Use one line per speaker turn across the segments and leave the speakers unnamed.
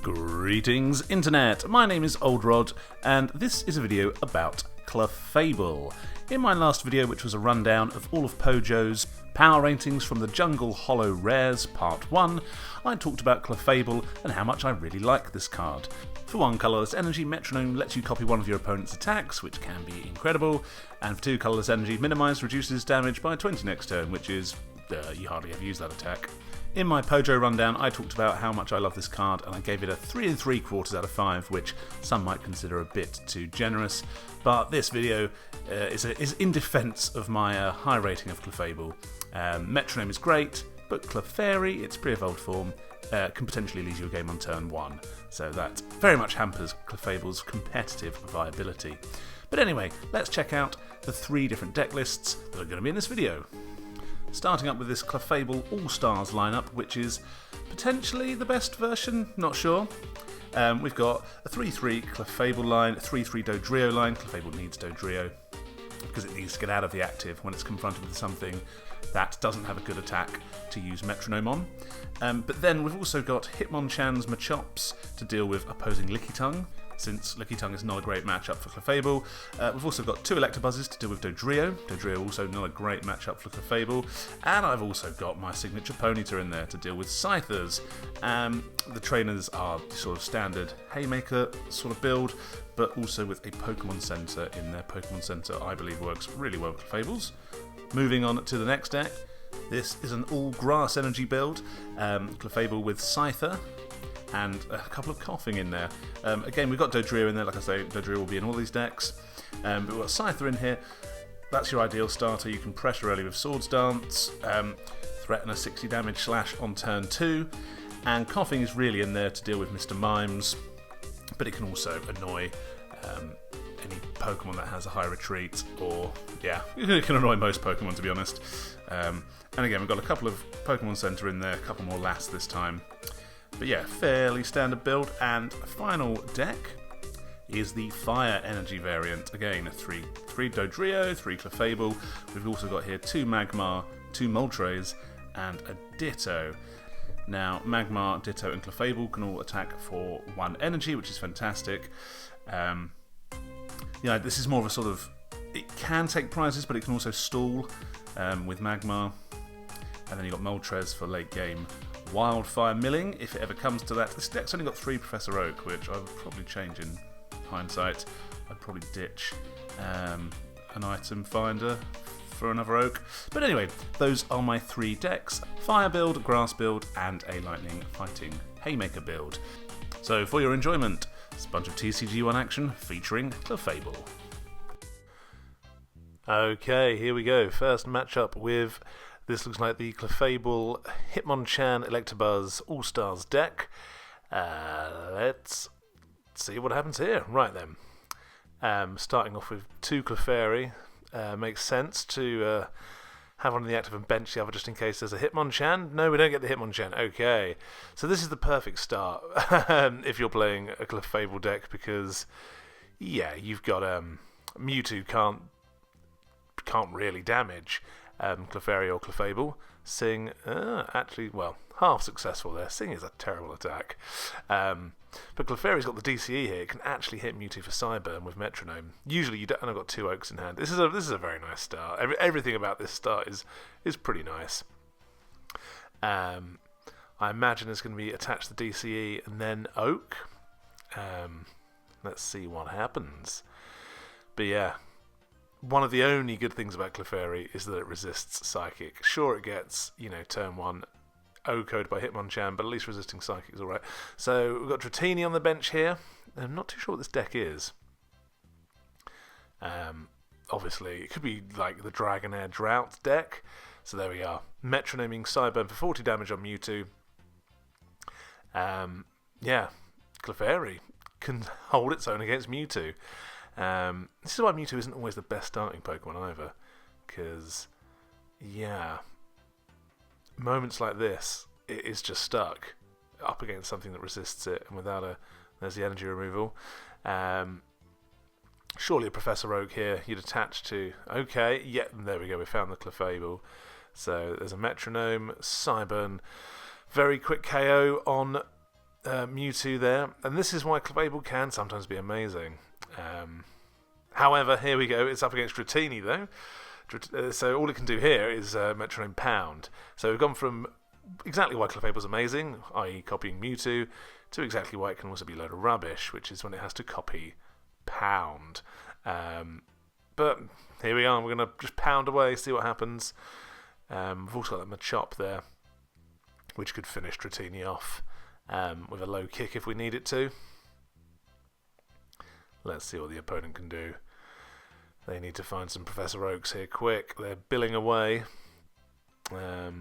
Greetings Internet, my name is Old Rod and this is a video about Clefable. In my last video, which was a rundown of all of Pojo's power ratings from the Jungle Hollow Rares Part 1, I talked about Clefable and how much I really like this card. For 1 colourless energy, Metronome lets you copy one of your opponent's attacks, which can be incredible, and for 2 colourless energy, Minimise reduces damage by 20 next turn, which is, you hardly ever use that attack. In my Pojo rundown, I talked about how much I love this card and I gave it a 3 3/4 out of 5, which some might consider a bit too generous, but this video is in defence of my high rating of Clefable. Metronome is great, but Clefairy, its pre-evolved form, can potentially lose you a game on turn 1, so that very much hampers Clefable's competitive viability. But anyway, let's check out the 3 different deck lists that are going to be in this video. Starting up with this Clefable All-Stars lineup, which is potentially the best version, not sure. We've got a 3-3 Clefable line, a 3-3 Dodrio line. Clefable needs Dodrio because it needs to get out of the active when it's confronted with something that doesn't have a good attack to use Metronome on. But then we've also got Hitmonchan's Machops to deal with opposing Lickitung, since Lickitung is not a great matchup for Clefable. We've also got 2 Electabuzzes to deal with Dodrio. Dodrio also not a great matchup for Clefable. And I've also got my signature Ponyta in there to deal with Scythers. The trainers are sort of standard Haymaker sort of build, but also with a Pokemon Center in there. Pokemon Center, I believe, works really well with Clefables. Moving on to the next deck. This is an all-grass energy build. Clefable with Scyther and a couple of Coughing in there. Again, we've got Dodrio in there. Like I say, Dodrio will be in all these decks. But we've got Scyther in here. That's your ideal starter. You can pressure early with Swords Dance, threaten a 60 damage slash on turn 2, and Coughing is really in there to deal with Mr. Mimes, but it can also annoy any Pokemon that has a high retreat, or, yeah, it can annoy most Pokemon, to be honest. And again, we've got a couple of Pokemon Center in there, a couple more last this time. But yeah, fairly standard build. And final deck is the Fire Energy variant. Again, 3 Dodrio, 3 Clefable. We've also got here 2 Magmar, 2 Moltres, and a Ditto. Now, Magmar, Ditto, and Clefable can all attack for 1 energy, which is fantastic. Yeah, this is more of a sort of, it can take prizes, but it can also stall with Magmar. And then you've got Moltres for late game Wildfire Milling, if it ever comes to that. This deck's only got 3 Professor Oak, which I would probably change in hindsight. I'd probably ditch an item finder for another Oak. But anyway, those are my 3 decks. Fire build, Grass build, and a Lightning Fighting Haymaker build. So for your enjoyment, it's a bunch of TCG1 action featuring Clefable. Okay, here we go. First matchup with, this looks like the Clefable Hitmonchan Electabuzz All-Stars deck. Let's see what happens here. Right then. Starting off with 2 Clefairy. Makes sense to have one in the active and bench the other just in case there's a Hitmonchan. No, we don't get the Hitmonchan. Okay. So this is the perfect start if you're playing a Clefable deck, because, yeah, you've got Mewtwo can't really damage Clefairy or Clefable. Sing, actually, well, half successful there. Sing is a terrible attack. But Clefairy's got the DCE here. It can actually hit Mewtwo for Cyburn with Metronome. Usually you don't, and I've got 2 Oaks in hand. This is a very nice start. Everything about this start is pretty nice. I imagine it's going to be attached to DCE and then Oak. Let's see what happens. But yeah, one of the only good things about Clefairy is that it resists Psychic. Sure, it gets, turn 1 O-code by Hitmonchan, but at least resisting Psychic is alright. So we've got Dratini on the bench here. I'm not too sure what this deck is. Obviously, it could be like the Dragonair Drought deck. So there we are. Metronoming Cyburn for 40 damage on Mewtwo. Yeah, Clefairy can hold its own against Mewtwo. This is why Mewtwo isn't always the best starting Pokemon either, because, yeah, moments like this, it is just stuck up against something that resists it, and without there's the energy removal. Surely a Professor Oak here you'd attach to. Okay, yeah, there we go, we found the Clefable. So there's a Metronome, Cyburn, very quick KO on Mewtwo there, and this is why Clefable can sometimes be amazing. However, here we go. It's up against Dratini though. So all it can do here is Metronome Pound. So we've gone from exactly why Clefable's amazing, i.e. copying Mewtwo, to exactly why it can also be a load of rubbish, which is when it has to copy Pound. But here we are. We're going to just pound away, see what happens. We've also got that Machop there, which could finish Dratini off with a low kick if we need it to. Let's see what the opponent can do. They need to find some Professor Oaks here quick. They're billing away. But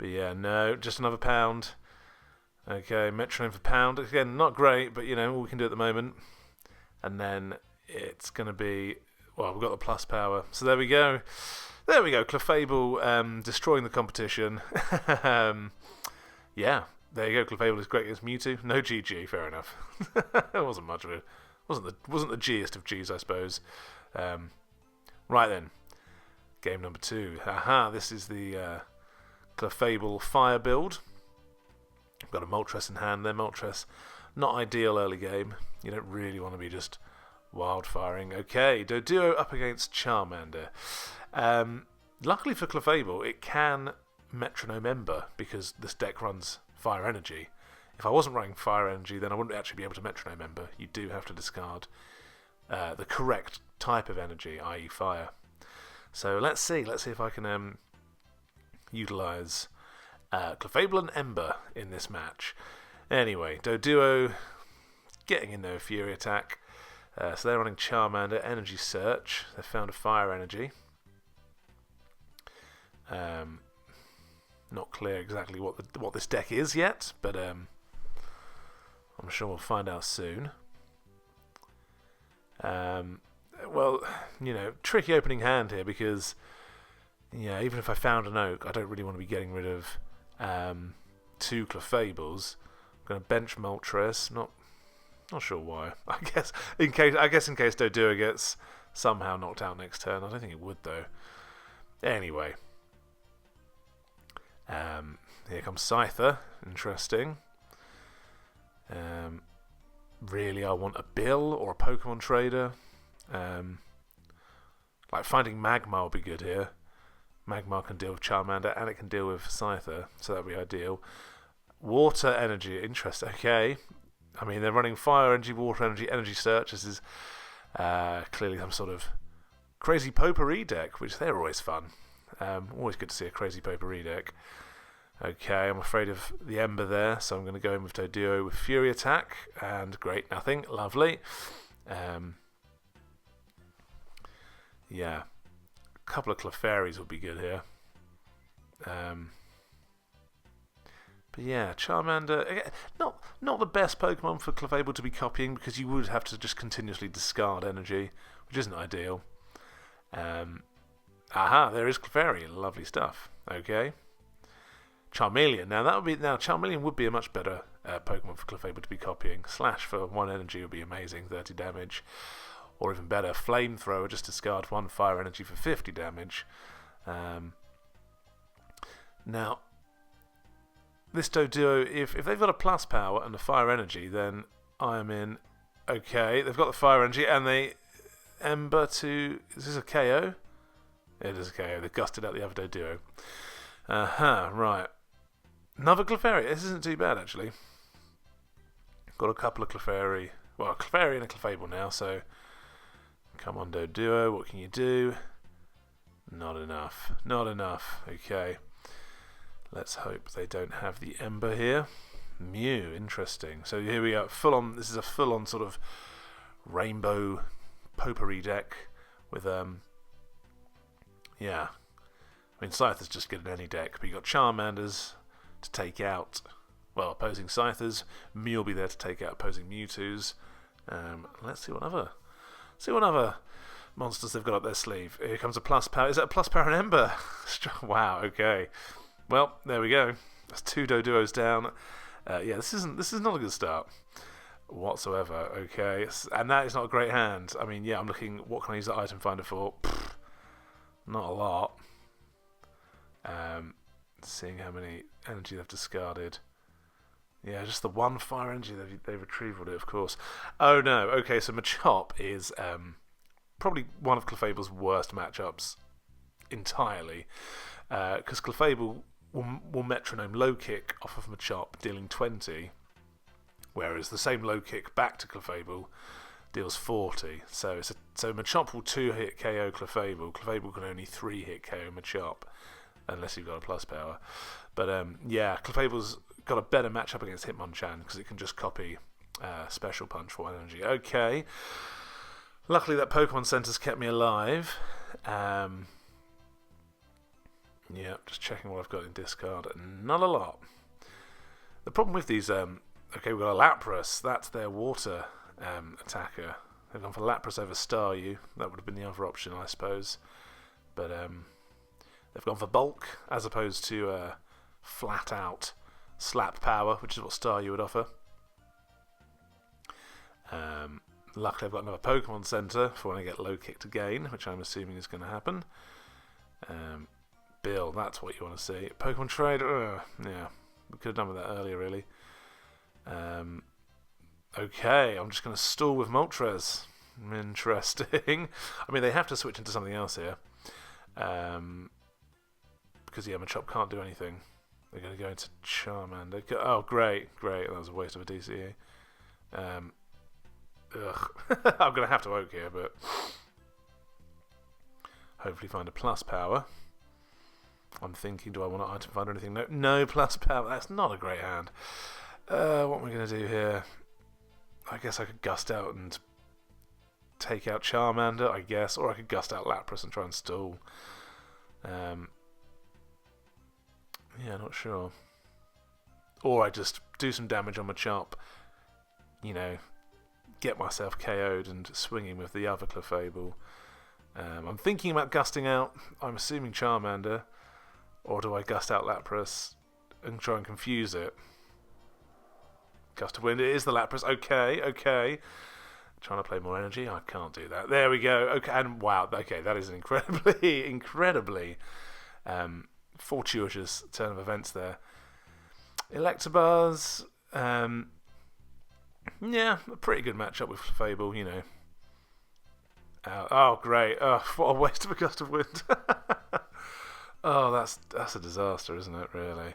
yeah, no, just another pound. Okay, Metronome for Pound. Again, not great, but you know, all we can do at the moment. And then it's going to be, well, we've got the plus power. So there we go. There we go, Clefable destroying the competition. Yeah, there you go, Clefable is great against Mewtwo. No GG, fair enough. It wasn't much of it. Wasn't the G'est of G's, I suppose. Right then, game number 2. Aha, this is the Clefable Fire build. I've got a Moltres in hand there. Moltres, not ideal early game. You don't really want to be just wildfiring. Okay, Doduo up against Charmander. Luckily for Clefable, it can Metronome Ember because this deck runs Fire Energy. If I wasn't running Fire Energy, then I wouldn't actually be able to Metronome Ember. You do have to discard the correct type of energy, i.e. Fire. So let's see if I can utilise Clefable and Ember in this match. Anyway, Doduo getting in there with Fury Attack. So they're running Charmander, Energy Search. They've found a Fire Energy. Not clear exactly what this deck is yet, but I'm sure we'll find out soon. Well, you know, tricky opening hand here because, yeah, even if I found an Oak, I don't really want to be getting rid of 2 Clefables. I'm going to bench Moltres. Not sure why. I guess in case Doduo gets somehow knocked out next turn. I don't think it would though. Anyway. Here comes Scyther. Interesting. Really, I want a Bill or a Pokemon Trader. Like finding Magmar would be good here. Magmar can deal with Charmander and it can deal with Scyther, so that would be ideal. Water Energy, interesting. Okay. I mean, they're running Fire Energy, Water Energy, Energy Search. This is clearly some sort of crazy potpourri deck, which they're always fun. Always good to see a crazy potpourri deck. Okay, I'm afraid of the Ember there, so I'm going to go in with Doduo with Fury Attack, and great, nothing, lovely. Yeah, a couple of Clefairies would be good here. But yeah, Charmander, again, not the best Pokemon for Clefable to be copying, because you would have to just continuously discard energy, which isn't ideal. Aha, there is Clefairy, lovely stuff. Okay. Charmeleon. Now Charmeleon would be a much better Pokemon for Clefable to be copying. Slash for 1 energy would be amazing, 30 damage. Or even better, Flamethrower, just discard 1 fire energy for 50 damage. Now, this Doduo, if they've got a plus power and a fire energy, then I am in. Okay, they've got the fire energy and they Ember to. Is this a KO? It is a KO. They gusted out the other Doduo. Right. Another Clefairy. This isn't too bad, actually. Got a couple of Clefairy. Well, a Clefairy and a Clefable now, so. Come on, Doduo. What can you do? Not enough. Not enough. Okay. Let's hope they don't have the Ember here. Mew. Interesting. So here we go. Full on. This is a full on sort of rainbow potpourri deck with, yeah. I mean, Scyther's just good in any deck, but you've got Charmanders to take out, well, opposing Scythers. Mew will be there to take out opposing Mewtwo's. Let's see what other monsters they've got up their sleeve. Here comes a plus power. Is that a plus power and Ember? Wow, okay. Well, there we go. That's 2 Doduos down. Yeah, this is not a good start whatsoever. Okay, and that is not a great hand. I mean, yeah, I'm looking. What can I use that item finder for? Pfft, not a lot. Seeing how many energy they've discarded. Yeah, just the one fire energy they've retrieved it, of course. Oh no, okay, so Machop is probably one of Clefable's worst matchups entirely. Because Clefable will metronome low kick off of Machop, dealing 20, whereas the same low kick back to Clefable deals 40. So Machop will 2-hit KO Clefable. Clefable can only 3-hit KO Machop, unless you've got a plus power. But yeah, Clefable's got a better matchup against Hitmonchan because it can just copy Special Punch for 1 energy. Okay. Luckily that Pokemon Center's kept me alive. Yeah, just checking what I've got in discard. Not a lot. The problem with these... okay, we've got a Lapras. That's their water attacker. They've gone for Lapras over Staryu. That would have been the other option, I suppose. But they've gone for bulk as opposed to flat out slap power, which is what Staryu would offer. Luckily I've got another Pokemon Center for when I get low kicked again, which I'm assuming is going to happen. Bill, that's what you want to see. Pokemon Trade, yeah, we could have done with that earlier, really. Okay, I'm just going to stall with Moltres. Interesting. I mean, they have to switch into something else here. Because, yeah, Machop can't do anything. They're going to go into Charmander. Oh, great. That was a waste of a DCE. Ugh. I'm going to have to Oak here, but... hopefully find a plus power. I'm thinking, do I want to item find or anything? No plus power. That's not a great hand. What am I going to do here? I guess I could Gust out and take out Charmander, I guess. Or I could Gust out Lapras and try and stall. Yeah, not sure. Or I just do some damage on Machop. You know, get myself KO'd and swinging with the other Clefable. I'm thinking about Gusting out. I'm assuming Charmander. Or do I Gust out Lapras and try and confuse it? Gust of Wind, it is the Lapras. Okay. Trying to play more energy. I can't do that. There we go. Okay, and wow. Okay, that is an incredibly fortuitous turn of events there. Electabuzz, yeah, a pretty good matchup with Clefable, you know. Oh, great. Oh, what a waste of a Gust of Wind. Oh, that's a disaster, isn't it, really?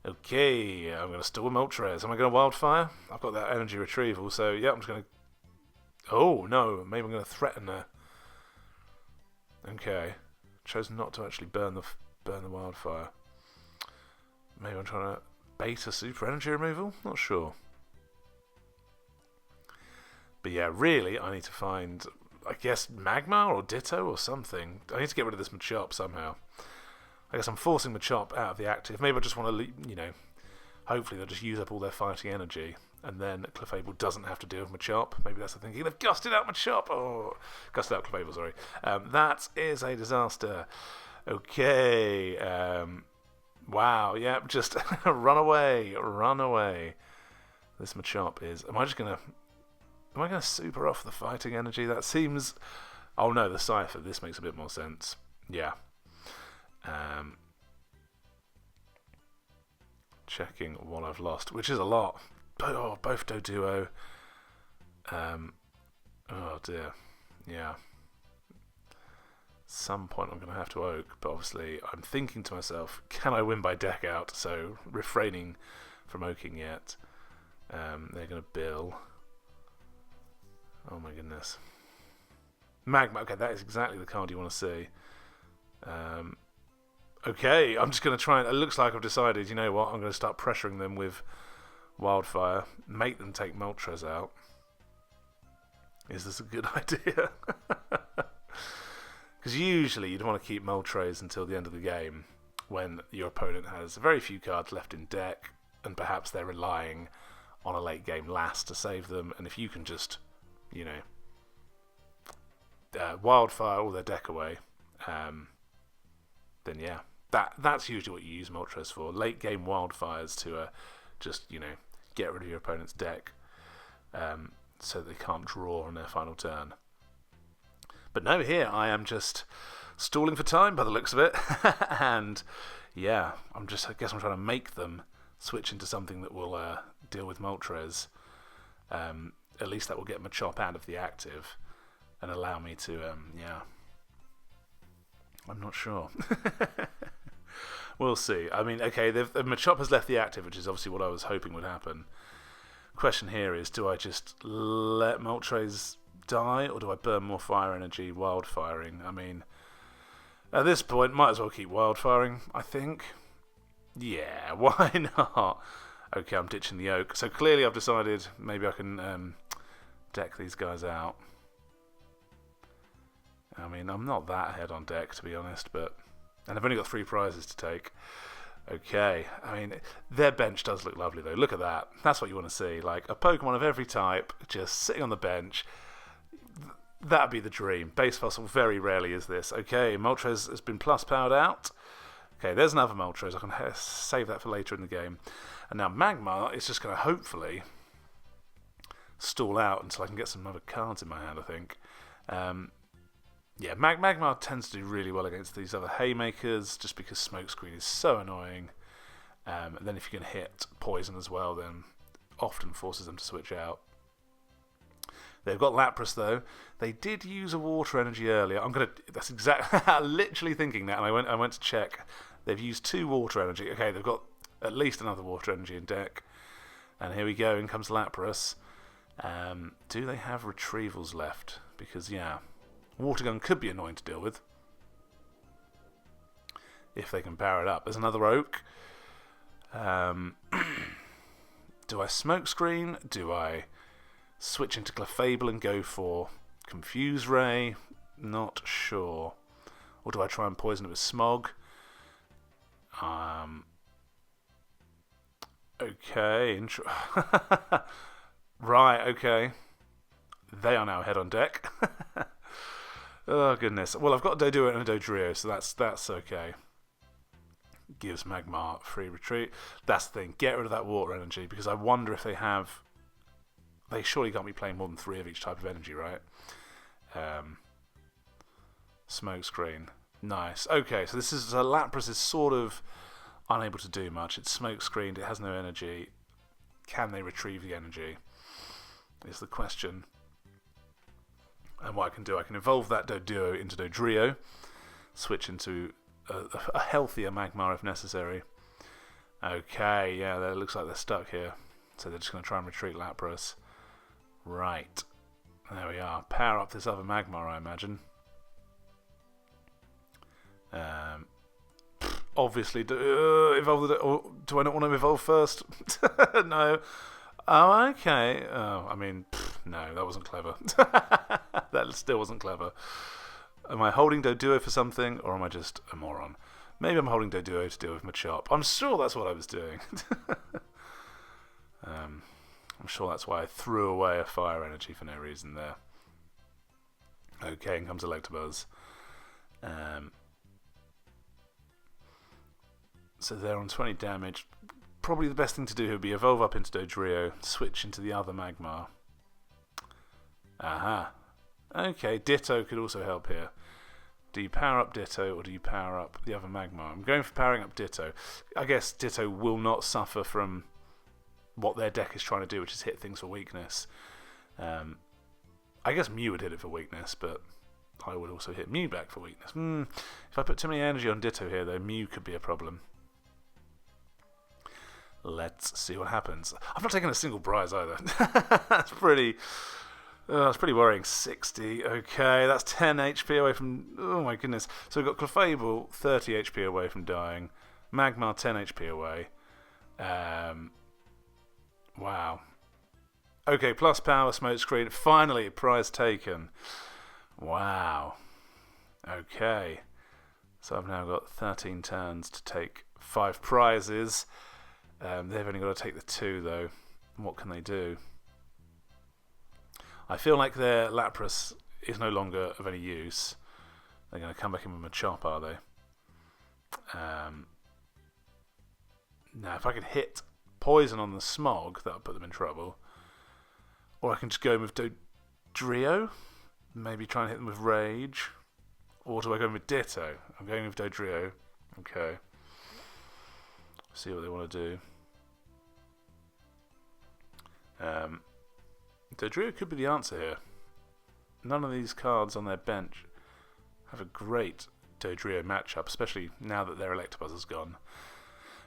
Okay, I'm going to stall Moltres. Am I going to Wildfire? I've got that energy retrieval, so yeah, I'm just going to... Oh, no, maybe I'm going to threaten her. Okay. Chose not to actually burn the Wildfire. Maybe I'm trying to bait a super energy removal? Not sure. But yeah, really, I need to find... I guess Magmar or Ditto or something. I need to get rid of this Machop somehow. I guess I'm forcing Machop out of the active. Maybe I just want to, you know, hopefully they'll just use up all their fighting energy and then Clefable doesn't have to deal with Machop. Maybe that's the thinking. They've gusted out Machop. Oh, gusted out Clefable, sorry. That is a disaster. Okay. Wow, yep, just run away. This Machop is... Am I going to super off the fighting energy? That seems... Oh no, the Cypher. This makes a bit more sense. Yeah. Checking what I've lost, which is a lot. Oh, both Doduo. Oh dear. Yeah. Some point I'm going to have to Oak, but obviously I'm thinking to myself, can I win by deck out? So refraining from Oaking yet. They're going to bill. Oh my goodness. Magmar. Okay, that is exactly the card you want to see. Okay, I'm just going to try and... It looks like I've decided, you know what, I'm going to start pressuring them with Wildfire. Make them take Moltres out. Is this a good idea? Because usually you'd want to keep Moltres until the end of the game when your opponent has very few cards left in deck and perhaps they're relying on a late game last to save them. And if you can just, you know, Wildfire all their deck away, then yeah. That's usually what you use Moltres for. Late game Wildfires to just, you know, get rid of your opponent's deck so they can't draw on their final turn. But no, here I am just stalling for time by the looks of it. And yeah, I guess I'm trying to make them switch into something that will deal with Moltres, at least that will get Machop out of the active and allow me to, yeah. I'm not sure. We'll see. I mean, okay, the Machop has left the active, which is obviously what I was hoping would happen. Question here is, do I just let Moltres die, or do I burn more fire energy wildfiring? I mean, at this point, might as well keep wildfiring, I think. Yeah, why not? Okay, I'm ditching the Oak. So clearly I've decided maybe I can deck these guys out. I mean, I'm not that ahead on deck, to be honest, but... And I've only got 3 prizes to take. Okay, I mean, their bench does look lovely, though. Look at that. That's what you want to see. Like, a Pokemon of every type just sitting on the bench. That'd be the dream. Base Fossil very rarely is this. Okay, Moltres has been plus powered out. Okay, there's another Moltres. I can save that for later in the game. And now Magmar is just going to hopefully stall out until I can get some other cards in my hand, I think. Yeah, Magmar tends to do really well against these other Haymakers, just because Smokescreen is so annoying. And then if you can hit Poison as well, then often forces them to switch out. They've got Lapras though. They did use a Water Energy earlier. That's exactly literally thinking that, and I went to check. They've used 2 Water Energy. Okay, they've got at least another Water Energy in deck. And here we go. In comes Lapras. Do they have retrievals left? Because yeah. Water Gun could be annoying to deal with if they can power it up. There's another Oak. Do I Smokescreen? Do I switch into Clefable and go for Confuse Ray? Not sure. Or do I try and poison it with Smog? Okay. Right, okay. They are now ahead on deck. Oh, goodness. Well, I've got Doduo and a Dodrio, so that's okay. Gives Magmar free retreat. That's the thing. Get rid of that Water Energy, because I wonder if they have... They surely can't be playing more than 3 of each type of energy, right? Smokescreen. Nice. Okay, so this is... Lapras is sort of unable to do much. It's Smokescreened. It has no energy. Can they retrieve the energy? Is the question. And what I can do, I can evolve that Doduo into Dodrio, switch into a healthier Magmar if necessary. Okay, yeah, it looks like they're stuck here. So they're just going to try and retreat Lapras. Right. There we are. Power up this other Magmar, I imagine. Obviously, evolve the... Or do I not want to evolve first? No. Oh, okay. Oh, I mean, no, that wasn't clever. That still wasn't clever. Am I holding Doduo for something, or am I just a moron? Maybe I'm holding Doduo to deal with Machop. I'm sure that's what I was doing. I'm sure that's why I threw away a fire energy for no reason there. Okay, in comes Electabuzz. So they're on 20 damage. Probably the best thing to do would be evolve up into Dodrio, switch into the other Magmar. Aha. Okay, Ditto could also help here. Do you power up Ditto, or do you power up the other Magmar? I'm going for powering up Ditto. I guess Ditto will not suffer from what their deck is trying to do, which is hit things for weakness. I guess Mew would hit it for weakness, but I would also hit Mew back for weakness. If I put too many energy on Ditto here, though, Mew could be a problem. Let's see what happens. I've not taken a single prize either. That's pretty worrying. 60. Okay, that's 10 HP away from... Oh my goodness. So we've got Clefable 30 HP away from dying. Magmar 10 HP away. Wow. Okay, plus power, Smokescreen. Finally, prize taken. Wow. Okay. So I've now got 13 turns to take 5 prizes. They've only got to take the 2, though. What can they do? I feel like their Lapras is no longer of any use. They're going to come back in with Machop, are they? Now, if I can hit Poison on the Smog, that'll put them in trouble. Or I can just go in with Dodrio. Maybe try and hit them with Rage. Or do I go in with Ditto? I'm going with Dodrio. Okay. See what they want to do. Dodrio could be the answer here. None of these cards on their bench have a great Dodrio matchup, especially now that their Electabuzzer's gone.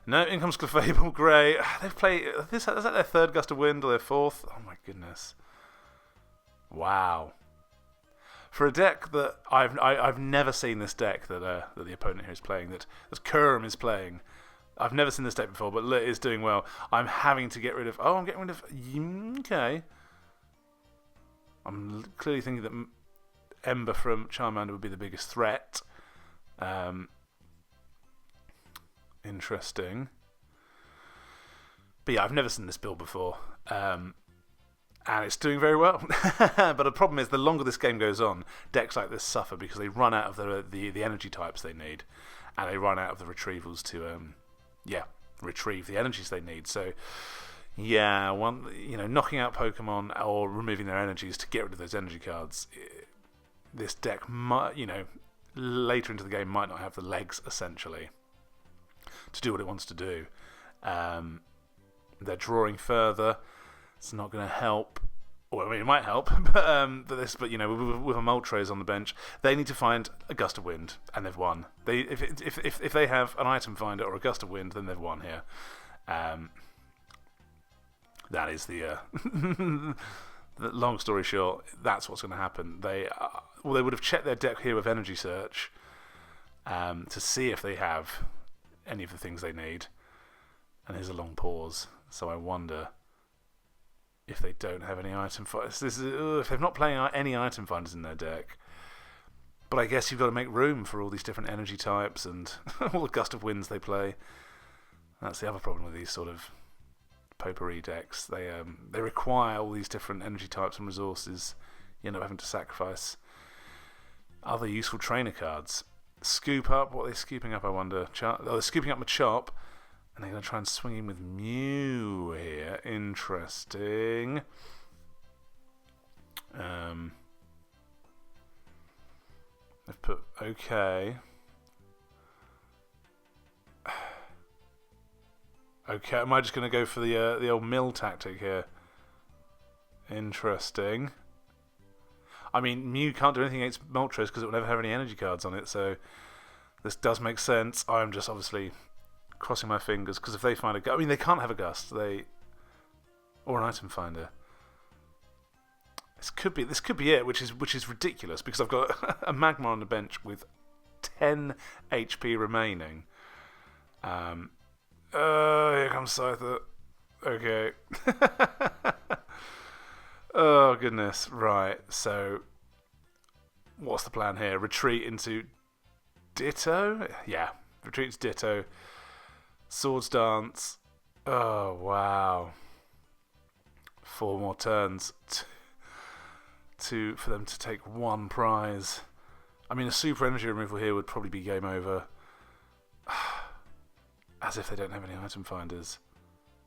No, in comes Clefable, great. They've played this. Is that their third Gust of Wind or their fourth? Oh my goodness! Wow. For a deck that I've never seen this deck that the opponent here is playing, that Kerm is playing. I've never seen this deck before, but Lit is doing well. I'm having to get rid of. Oh, I'm getting rid of. Okay. I'm clearly thinking that Ember from Charmander would be the biggest threat. Interesting. But yeah, I've never seen this build before. And it's doing very well. But the problem is, the longer this game goes on, decks like this suffer because they run out of the energy types they need. And they run out of the retrievals to retrieve the energies they need. So yeah, knocking out Pokemon or removing their energies to get rid of those energy cards, this deck might, later into the game might not have the legs, essentially, to do what it wants to do. They're drawing further. It's not going to help. Well, I mean, it might help, but with a Moltres on the bench, they need to find a Gust of Wind, and they've won. If they have an Item Finder or a Gust of Wind, then they've won here. That is the long story short. That's what's going to happen. They would have checked their deck here with Energy Search to see if they have any of the things they need. And here's a long pause. So I wonder if they don't have any item finders. If they're not playing any item finders in their deck. But I guess you've got to make room for all these different energy types and all the Gust of Winds they play. That's the other problem with these sort of potpourri decks. They require all these different energy types and resources. You end up having to sacrifice other useful trainer cards. Scoop up. What are they scooping up, I wonder? They're scooping up Machop. And they're going to try and swing in with Mew here. Interesting. They've put... Okay. Okay, am I just going to go for the old mill tactic here? Interesting. I mean, Mew can't do anything against Moltres because it will never have any energy cards on it, so this does make sense. I'm just obviously crossing my fingers because if they find a... I mean, they can't have a Gust. Or an Item Finder. This could be it, which is ridiculous because I've got a Magmar on the bench with 10 HP remaining. Here comes Scyther. Okay. Oh, goodness. Right, so what's the plan here? Retreat into Ditto? Yeah, retreat to Ditto. Swords Dance. Oh, wow. 4 more turns for them to take one prize. I mean, a super energy removal here would probably be game over. As if they don't have any item finders.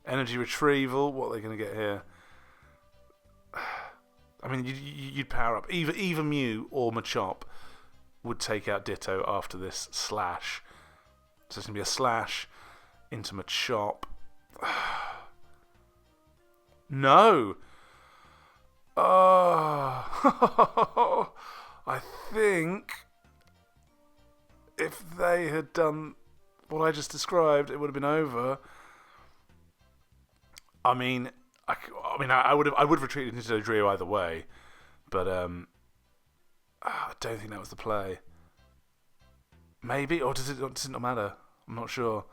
Energy retrieval. What are they going to get here? I mean, you'd power up. Either Mew or Machop would take out Ditto after this slash. So it's going to be a slash into Machop. No! Oh! I think if they had done what I just described, it would have been over. I mean, I would have retreated into Dodrio either way, but I don't think that was the play. Maybe, or does it not matter? I'm not sure.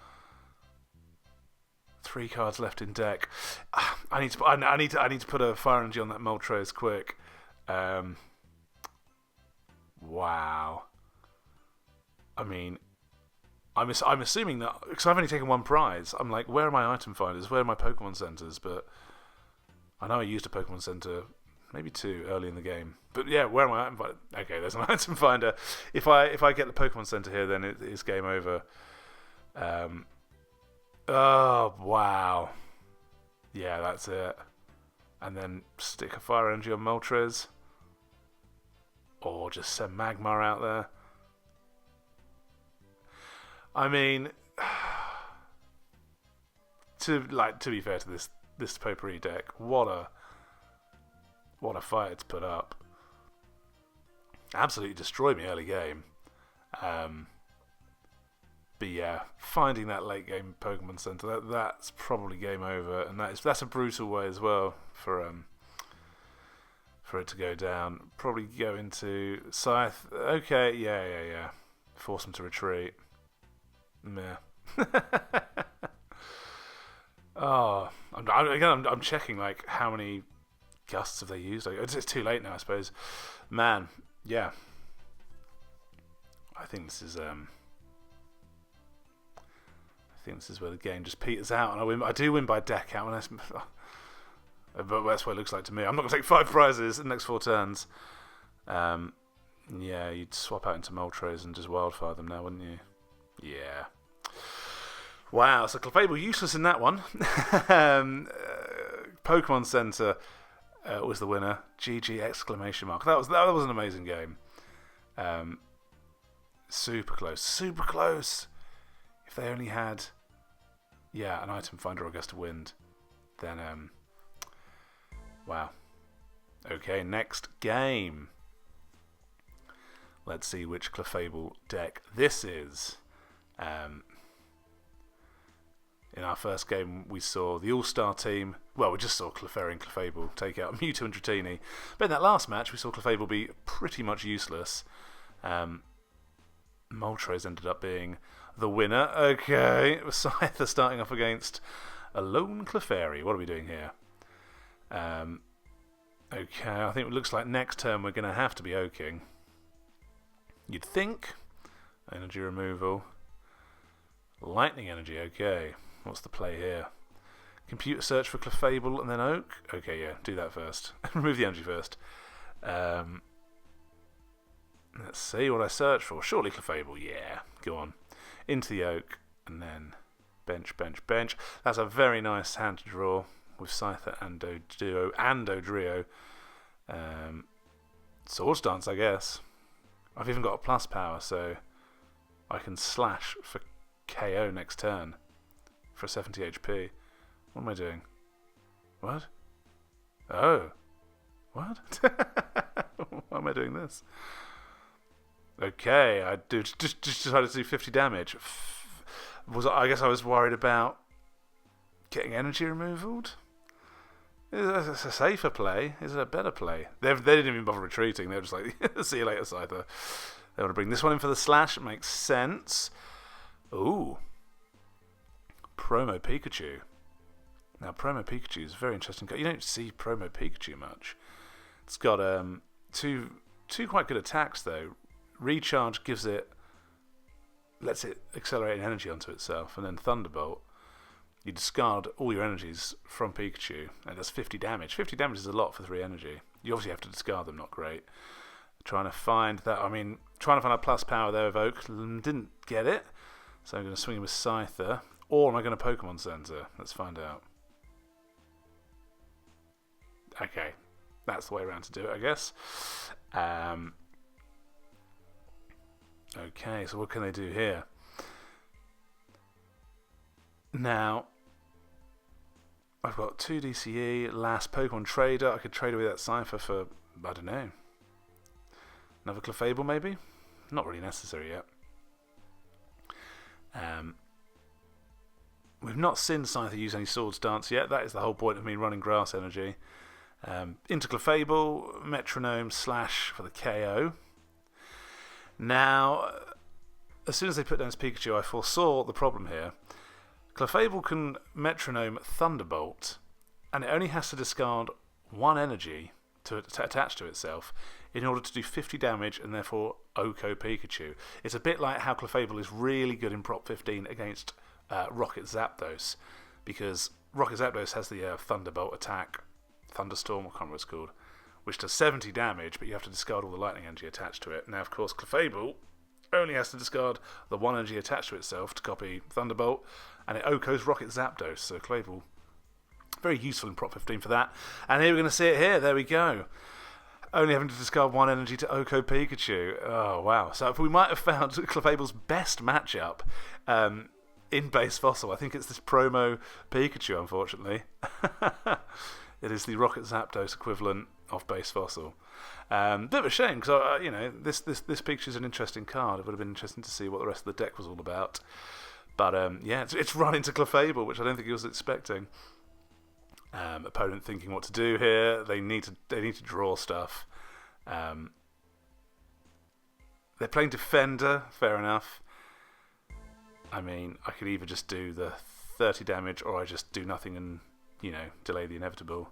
3 cards left in deck. I need to put a Fire Energy on that Moltres quick. Wow. I mean, I'm assuming that because I've only taken 1 prize. I'm like, where are my item finders? Where are my Pokemon centers? But I know I used a Pokemon center, maybe 2 early in the game. But yeah, where are my item finders? Okay, there's an item finder. If I get the Pokemon center here, then it is game over. Oh wow. Yeah, that's it. And then stick a Fire Energy on Moltres, or just send Magmar out there. I mean, to be fair to this Potpourri deck. What a fight it's put up. Absolutely destroyed me early game. But yeah, finding that late game Pokemon Center, that's probably game over, and that's a brutal way as well for it to go down. Probably go into Scythe. Okay, yeah. Force him to retreat. Meh. Oh, I'm checking like how many gusts have they used. It's too late now, I suppose. Man, yeah. I think this is where the game just peters out, and I win. I do win by deck out, but that's what it looks like to me. I'm not going to take 5 prizes in the next 4 turns. Yeah, you'd swap out into Moltres and just wildfire them now, wouldn't you? Yeah. Wow, so Clefable useless in that one. Pokemon Center was the winner. GG exclamation mark. That was an amazing game. Super close. If they only had, an item finder or gust of wind, then wow. Okay, next game. Let's see which Clefable deck this is. In our first game, we saw the All-Star team. Well, we just saw Clefairy and Clefable take out Mewtwo and Dratini. But in that last match, we saw Clefable be pretty much useless. Moltres ended up being the winner. Okay, Scyther starting off against a lone Clefairy. What are we doing here? Okay, I think it looks like next turn we're going to have to be oaking. You'd think. Energy removal. Lightning energy, okay. What's the play here? Computer search for Clefable and then Oak? Okay, yeah, do that first. Remove the energy first. Let's see what I search for. Surely Clefable, yeah. Go on. Into the Oak and then bench. That's a very nice hand to draw with Scyther and Duo and Dodrio. Swords Dance, I guess. I've even got a plus power, so I can slash for KO next turn for 70 HP. What am I doing? What? Oh. What? Why am I doing this? Okay, I just decided to do 50 damage. I guess I was worried about getting energy removaled. Is it a safer play? Is it a better play? They didn't even bother retreating. They were just like, see you later, Scyther. They want to bring this one in for the slash. It makes sense. Ooh. Promo Pikachu. Now, Promo Pikachu is a very interesting card. You don't see Promo Pikachu much. It's got two quite good attacks, though. Recharge lets it accelerate energy onto itself, and then Thunderbolt. You discard all your energies from Pikachu, and that's 50 damage. 50 damage is a lot for 3 energy. You obviously have to discard them, not great. Trying to find a plus power there of Oak. Didn't get it, so I'm going to swing him with Scyther. Or am I going to Pokemon Center? Let's find out. Okay, that's the way around to do it, I guess. Okay, so what can they do here? Now, I've got 2 DCE, last Pokemon Trader. I could trade away that Cypher for, I don't know, another Clefable maybe? Not really necessary yet. We've not seen Scyther use any Swords Dance yet. That is the whole point of me running Grass Energy. Into Clefable, Metronome, slash for the KO. Now, as soon as they put down his Pikachu, I foresaw the problem here. Clefable can Metronome Thunderbolt, and it only has to discard 1 energy to attach to itself in order to do 50 damage and therefore Oko Pikachu. It's a bit like how Clefable is really good in Prop 15 against Rocket Zapdos, because Rocket Zapdos has the Thunderbolt attack, Thunderstorm, I can't remember what it's called, which does 70 damage, but you have to discard all the lightning energy attached to it. Now, of course, Clefable only has to discard the 1 energy attached to itself to copy Thunderbolt, and it Okos Rocket Zapdos, so Clefable, very useful in Prop 15 for that. And here we're going to see it here, there we go. Only having to discard 1 energy to Oko Pikachu. Oh, wow. So we might have found Clefable's best matchup. in base fossil. I think it's this promo Pikachu, unfortunately. It is the Rocket Zapdos equivalent of base fossil. Bit of a shame, because this Pikachu's an interesting card. It would have been interesting to see what the rest of the deck was all about. But yeah, it's run into Clefable, which I don't think he was expecting. Opponent thinking what to do here. They need to draw stuff. They're playing Defender, fair enough. I mean, I could either just do the 30 damage, or I just do nothing and, delay the inevitable.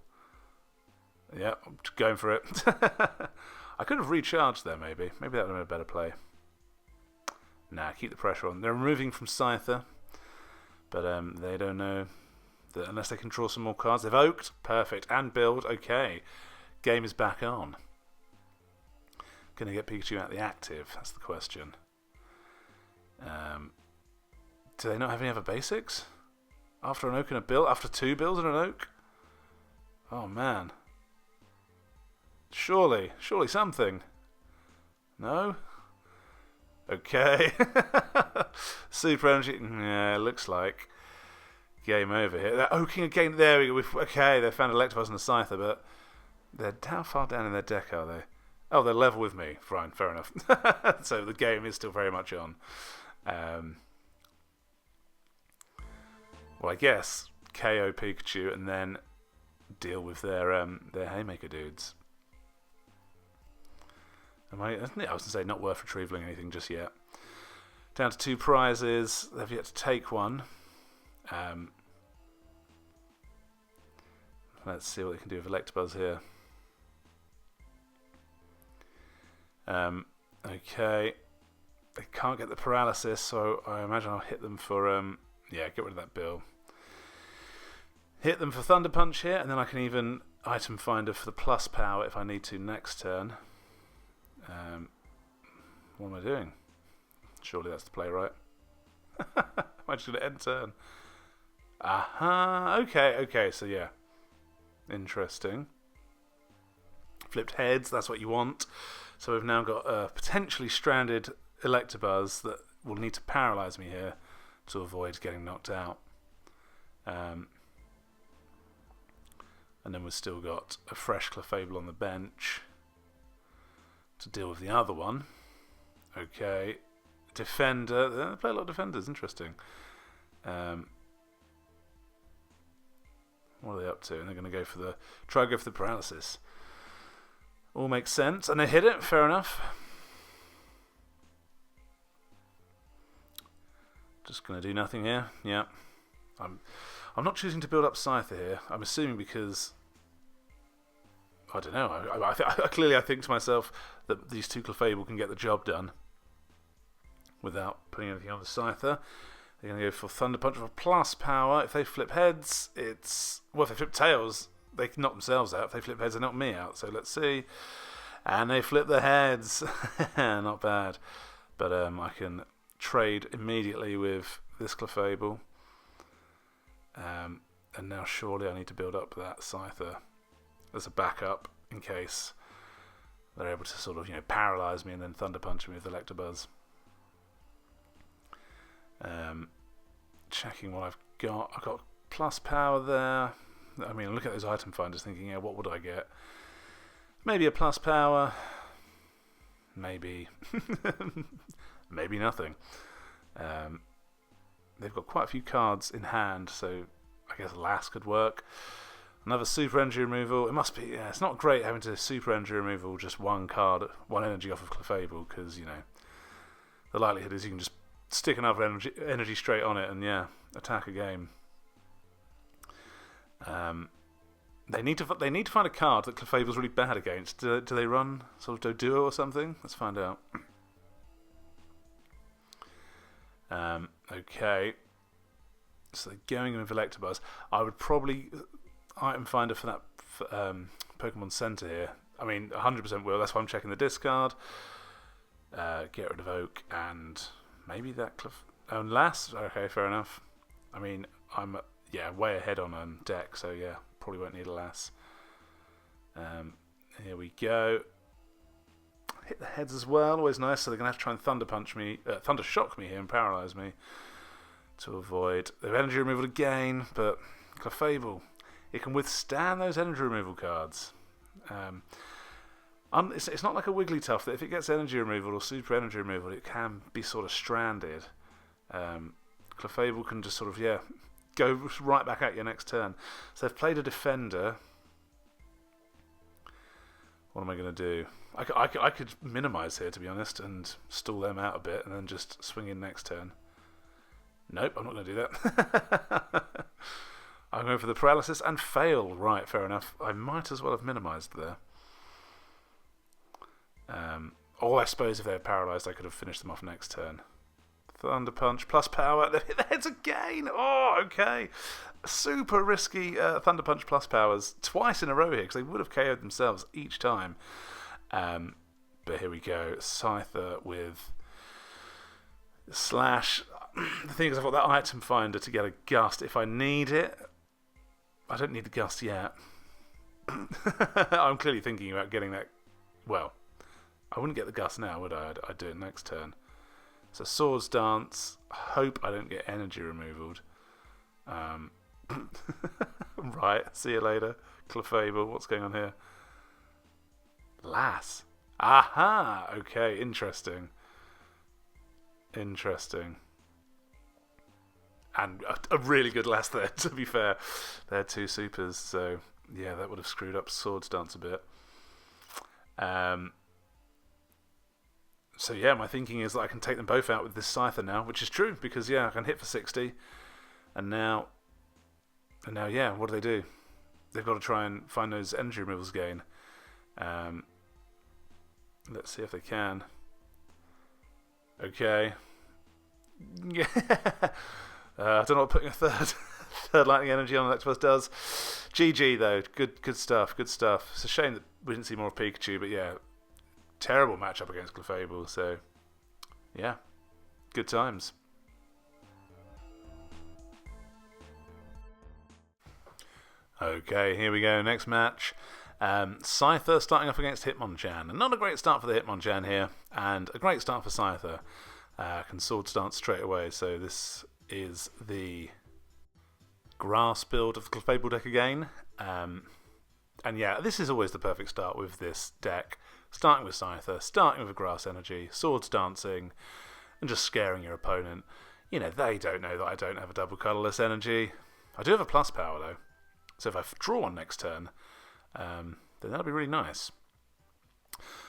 Yeah, I'm going for it. I could have recharged there, maybe. Maybe that would have been a better play. Nah, keep the pressure on. They're removing from Scyther, but they don't know that unless they can draw some more cards. They've oaked, perfect, and build. Okay, game is back on. Going to get Pikachu out of the active? That's the question. Do they not have any other basics? After an oak and a build? After 2 builds and an oak? Oh man. Surely something. No? Okay. Super Energy. Yeah, looks like game over here. They're oaking again. There we go. Okay, they found Electabuzz and a Scyther, but how far down in their deck are they? Oh, they're level with me. Fine, fair enough. So the game is still very much on. Well, I guess KO Pikachu and then deal with their Haymaker dudes. I was going to say not worth retrievaling anything just yet. Down to 2 prizes. They've yet to take one. Let's see what they can do with Electabuzz here. Okay. They can't get the paralysis, so I imagine I'll hit them for... yeah, get rid of that bill. Hit them for Thunder Punch here, and then I can even item finder for the plus power if I need to next turn. What am I doing? Surely that's the play, right? Am I just going to end turn? Aha! Okay, so yeah. Interesting. Flipped heads, that's what you want. So we've now got a potentially stranded Electabuzz that will need to paralyze me here to avoid getting knocked out. And then we've still got a fresh Clefable on the bench to deal with the other one. Okay. Defender. They play a lot of defenders. Interesting. What are they up to? And they're going to go for the... Try to go for the paralysis. All makes sense. And they hit it. Fair enough. Just going to do nothing here. Yeah. I'm not choosing to build up Scyther here. I'm assuming because... I don't know. Clearly I think to myself that these 2 Clefable can get the job done without putting anything on the Scyther. They're going to go for Thunder Punch for plus power. If they flip heads, it's... Well, if they flip tails, they can knock themselves out. If they flip heads, they knock me out. So let's see. And they flip the heads. Not bad. But I can trade immediately with this Clefable. And now surely I need to build up that Scyther as a backup in case they're able to sort of, paralyze me and then Thunder Punch me with Electabuzz. Checking what I've got. I've got plus power there. I mean, look at those item finders thinking, what would I get? Maybe a plus power. Maybe. Maybe nothing. They've got quite a few cards in hand, so I guess Lass could work. Another Super Energy removal. It must be... Yeah, it's not great having to Super Energy removal just one card, 1 energy off of Clefable, because, the likelihood is you can just stick another energy straight on it and, yeah, attack a game. They need to find a card that Clefable's really bad against. Do they run sort of Doduo or something? Let's find out. Okay. So they're going in with Electabuzz. I would probably item finder for that Pokemon Center here. I mean, 100% will. That's why I'm checking the discard. Get rid of Oak and maybe that Lass. Okay, fair enough. I mean, I'm way ahead on deck, so yeah, probably won't need a Lass. Here we go. Hit the heads as well, always nice. So they're gonna have to try and Thunder Punch me, Thunder Shock me here and paralyze me. to avoid the energy removal again, but Clefable, it can withstand those energy removal cards. It's not like a Wigglytuff that if it gets energy removal or super energy removal, it can be sort of stranded. Clefable can just sort of, go right back at you next turn. So they've played a defender. What am I going to do? I could minimise here, to be honest, and stall them out a bit and then just swing in next turn. Nope, I'm not going to do that. I'm going for the paralysis and fail. Right, fair enough. I might as well have minimised there. Or I suppose if they were paralysed, I could have finished them off next turn. Thunder Punch plus power. They've hit their heads again. Oh, okay. Super risky Thunder Punch plus powers twice in a row here because they would have KO'd themselves each time. But here we go. Scyther with Slash. The thing is, I've got that item finder to get a Gust if I need it. I don't need the Gust yet. I'm clearly thinking about getting that. Well, I wouldn't get the Gust now, would I? I'd do it next turn. So Swords Dance. Hope I don't get energy removed. Right, see you later. Clefable, what's going on here? Lass. Aha! Okay, interesting. Interesting. And a really good Lass there, to be fair. They're two supers, so yeah, that would have screwed up Swords Dance a bit. So yeah, my thinking is that I can take them both out with this Scyther now, which is true, because yeah, I can hit for 60. And now, yeah, what do? They've got to try and find those energy removals again. Let's see if they can. Okay. Yeah. I don't know what putting a third lightning energy on Electabuzz does. GG though, good stuff, good stuff. It's a shame that we didn't see more of Pikachu, but yeah, terrible matchup against Clefable. So yeah, good times. Okay, here we go. Next match. Scyther starting off against Hitmonchan. And not a great start for the Hitmonchan here, and a great start for Scyther. Can Swords Dance straight away, so this is the grass build of the Clefable deck again. And yeah, this is always the perfect start with this deck. Starting with Scyther, starting with a grass energy, Swords Dancing, and just scaring your opponent. You know, they don't know that I don't have a double colourless energy. I do have a plus power though. So if I draw one next turn, then that'll be really nice.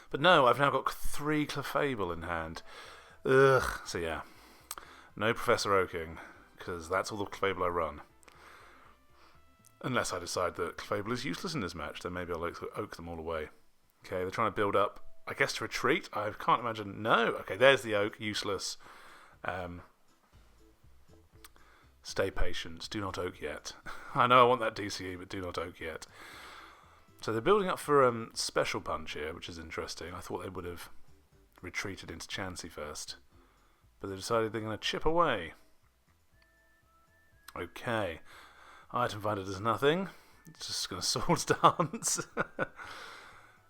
But no, I've now got 3 Clefable in hand. Ugh. So yeah, no Professor Oaking, because that's all the Clefable I run. Unless I decide that Clefable is useless in this match, then maybe I'll oak them all away. Okay, they're trying to build up, I guess, to retreat. I can't imagine. No. Okay, there's the oak. Useless. Stay patient. Do not oak yet. I know I want that DCE, but do not oak yet. So they're building up for Special Punch here, which is interesting. I thought they would have retreated into Chansey first. But they decided they're going to chip away. Okay. Item finder does nothing. It's just going to Swords Dance.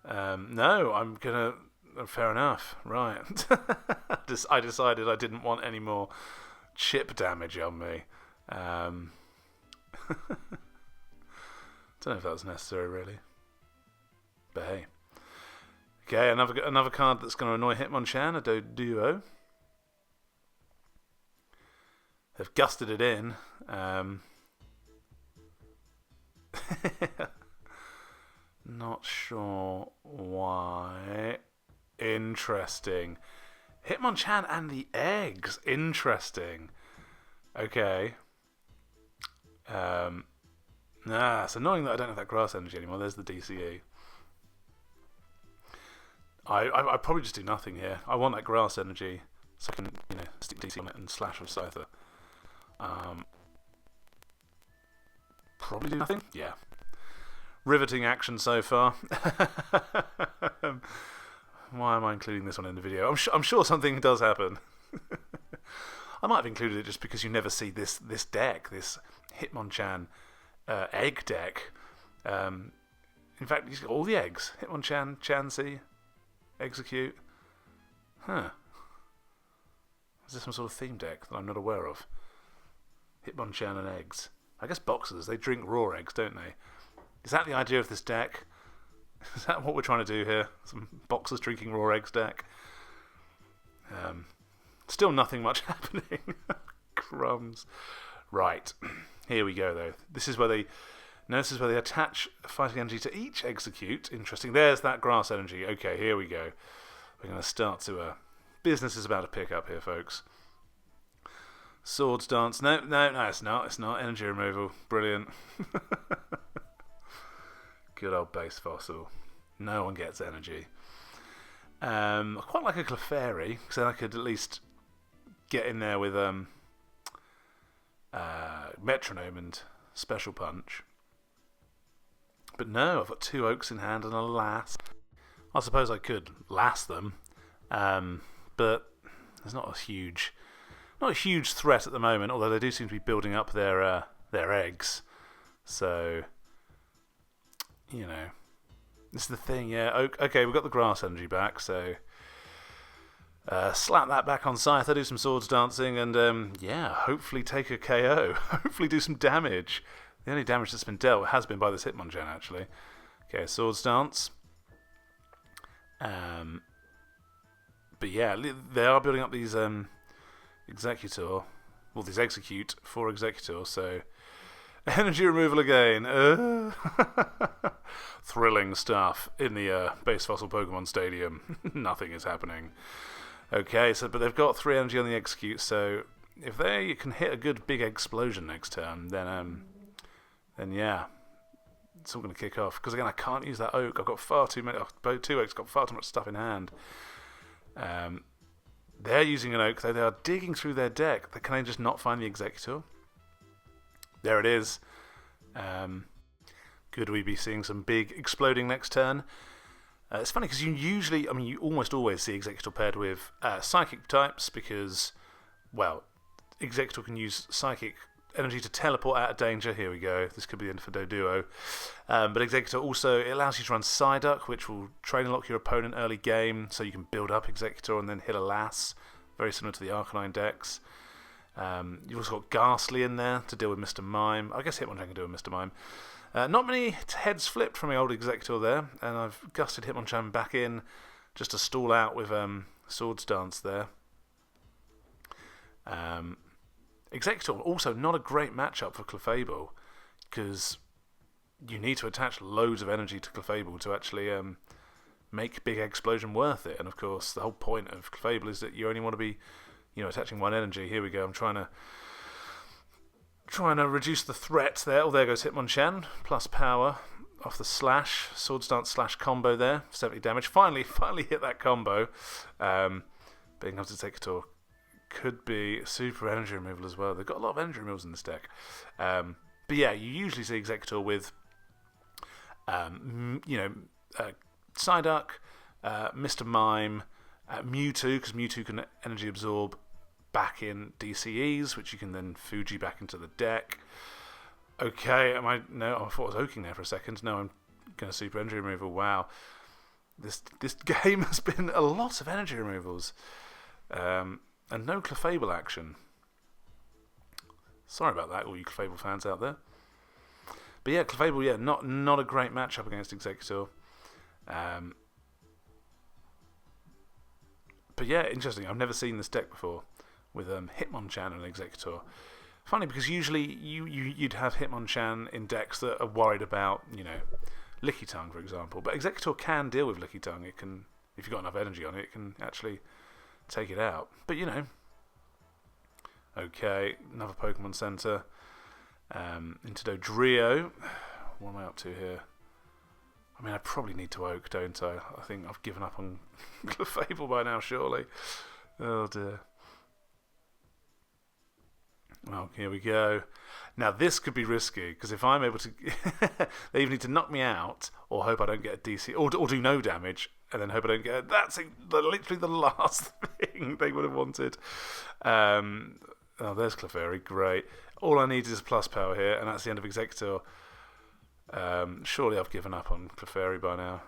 No, I'm going to... fair enough. Right. I decided I didn't want any more chip damage on me. Don't know if that was necessary, really. But hey. Okay, another card that's going to annoy Hitmonchan, a Doduo. They've gusted it in. Not sure why. Interesting. Hitmonchan and the eggs. Interesting. Okay. It's annoying that I don't have that grass energy anymore. There's the DCE. I probably just do nothing here. I want that grass energy so I can, stick DC on it and slash with Scyther. Probably do nothing. Yeah. Riveting action so far. Why am I including this one in the video? I'm sure something does happen. I might have included it just because you never see this deck, this Hitmonchan egg deck. In fact, he's got all the eggs. Hitmonchan, Chansey, Execute. Huh. Is this some sort of theme deck that I'm not aware of? Hitmonchan and eggs. I guess boxers, they drink raw eggs, don't they? Is that the idea of this deck? Is that what we're trying to do here? Some boxers drinking raw eggs deck? Still nothing much happening. Crumbs. Right. Here we go, though. This is where they attach fighting energy to each execute. Interesting. There's that grass energy. Okay, here we go. We're going to start to... business is about to pick up here, folks. Swords dance. No, it's not. It's not. Energy removal. Brilliant. Good old base fossil. No one gets energy. I quite like a Clefairy, because then I could at least get in there with Metronome and Special Punch. But no, I've got 2 Oaks in hand, and alas, I suppose I could last them, but there's not a huge threat at the moment. Although they do seem to be building up their eggs, so you know, this is the thing. Yeah, Oak. Okay, we've got the grass energy back, so slap that back on Scythe. Do some swords dancing, and yeah, hopefully take a KO. Hopefully do some damage. The only damage that's been dealt has been by this Hitmonchan, actually. Okay, Swords Dance. But yeah, they are building up these Executor. Well, these Execute for Executor, so... Energy removal again. Thrilling stuff in the Base Fossil Pokemon Stadium. Nothing is happening. Okay, so but they've got 3 energy on the Execute, so if they can hit a good big explosion next turn, then yeah, it's all going to kick off. Because again, I can't use that Oak. I've got far too many. Both 2 Oaks got far too much stuff in hand. They're using an Oak, though. They are digging through their deck. Can they just not find the Executor? There it is. Could we be seeing some big exploding next turn? It's funny because you almost always see Executor paired with Psychic types because, well, Executor can use Psychic energy to teleport out of danger. Here we go. This could be the end for Doduo. But Executor also, it allows you to run Psyduck, which will train lock your opponent early game, so you can build up Executor and then hit a Lass, very similar to the Arcanine decks. You've also got Ghastly in there to deal with Mr. Mime. I guess Hitmonchan can deal with Mr. Mime. Not many heads flipped from the old Executor there, and I've gusted Hitmonchan back in just to stall out with Swords Dance there. Executor, also not a great matchup for Clefable, because you need to attach loads of energy to Clefable to actually make Big Explosion worth it. And of course, the whole point of Clefable is that you only want to be, attaching 1 energy. Here we go. I'm trying to reduce the threat there. Oh, there goes Hitmonchan, plus power off the slash. Swords Dance slash combo there, 70 damage. Finally hit that combo. Being able to take a talk. Could be super energy removal as well. They've got a lot of energy removals in this deck. But yeah, you usually see Executor with, Psyduck, Mr. Mime, Mewtwo, because Mewtwo can energy absorb back in DCEs, which you can then Fuji back into the deck. Okay, no, I thought I was oaking there for a second. No, I'm going to super energy removal. Wow. This game has been a lot of energy removals. And no Clefable action. Sorry about that, all you Clefable fans out there. But yeah, Clefable, yeah, not a great matchup against Executor. But yeah, interesting. I've never seen this deck before with Hitmonchan and Executor. Funny because usually you'd have Hitmonchan in decks that are worried about, Lickitung, for example. But Executor can deal with Lickitung. It can, if you've got enough energy on it, it can actually take it out. But okay, another Pokemon Center. Into Dodrio. What am I up to here? I probably need to Oak, don't I? I think I've given up on Clefable by now, surely. Oh dear. Well, here we go. Now this could be risky, because if I'm able to... they either need to knock me out, or hope I don't get a DC, or do no damage, and then hope I don't get... That's literally the last thing they would have wanted. Oh, there's Clefairy, great. All I need is plus power here, and that's the end of Executor. Surely I've given up on Clefairy by now.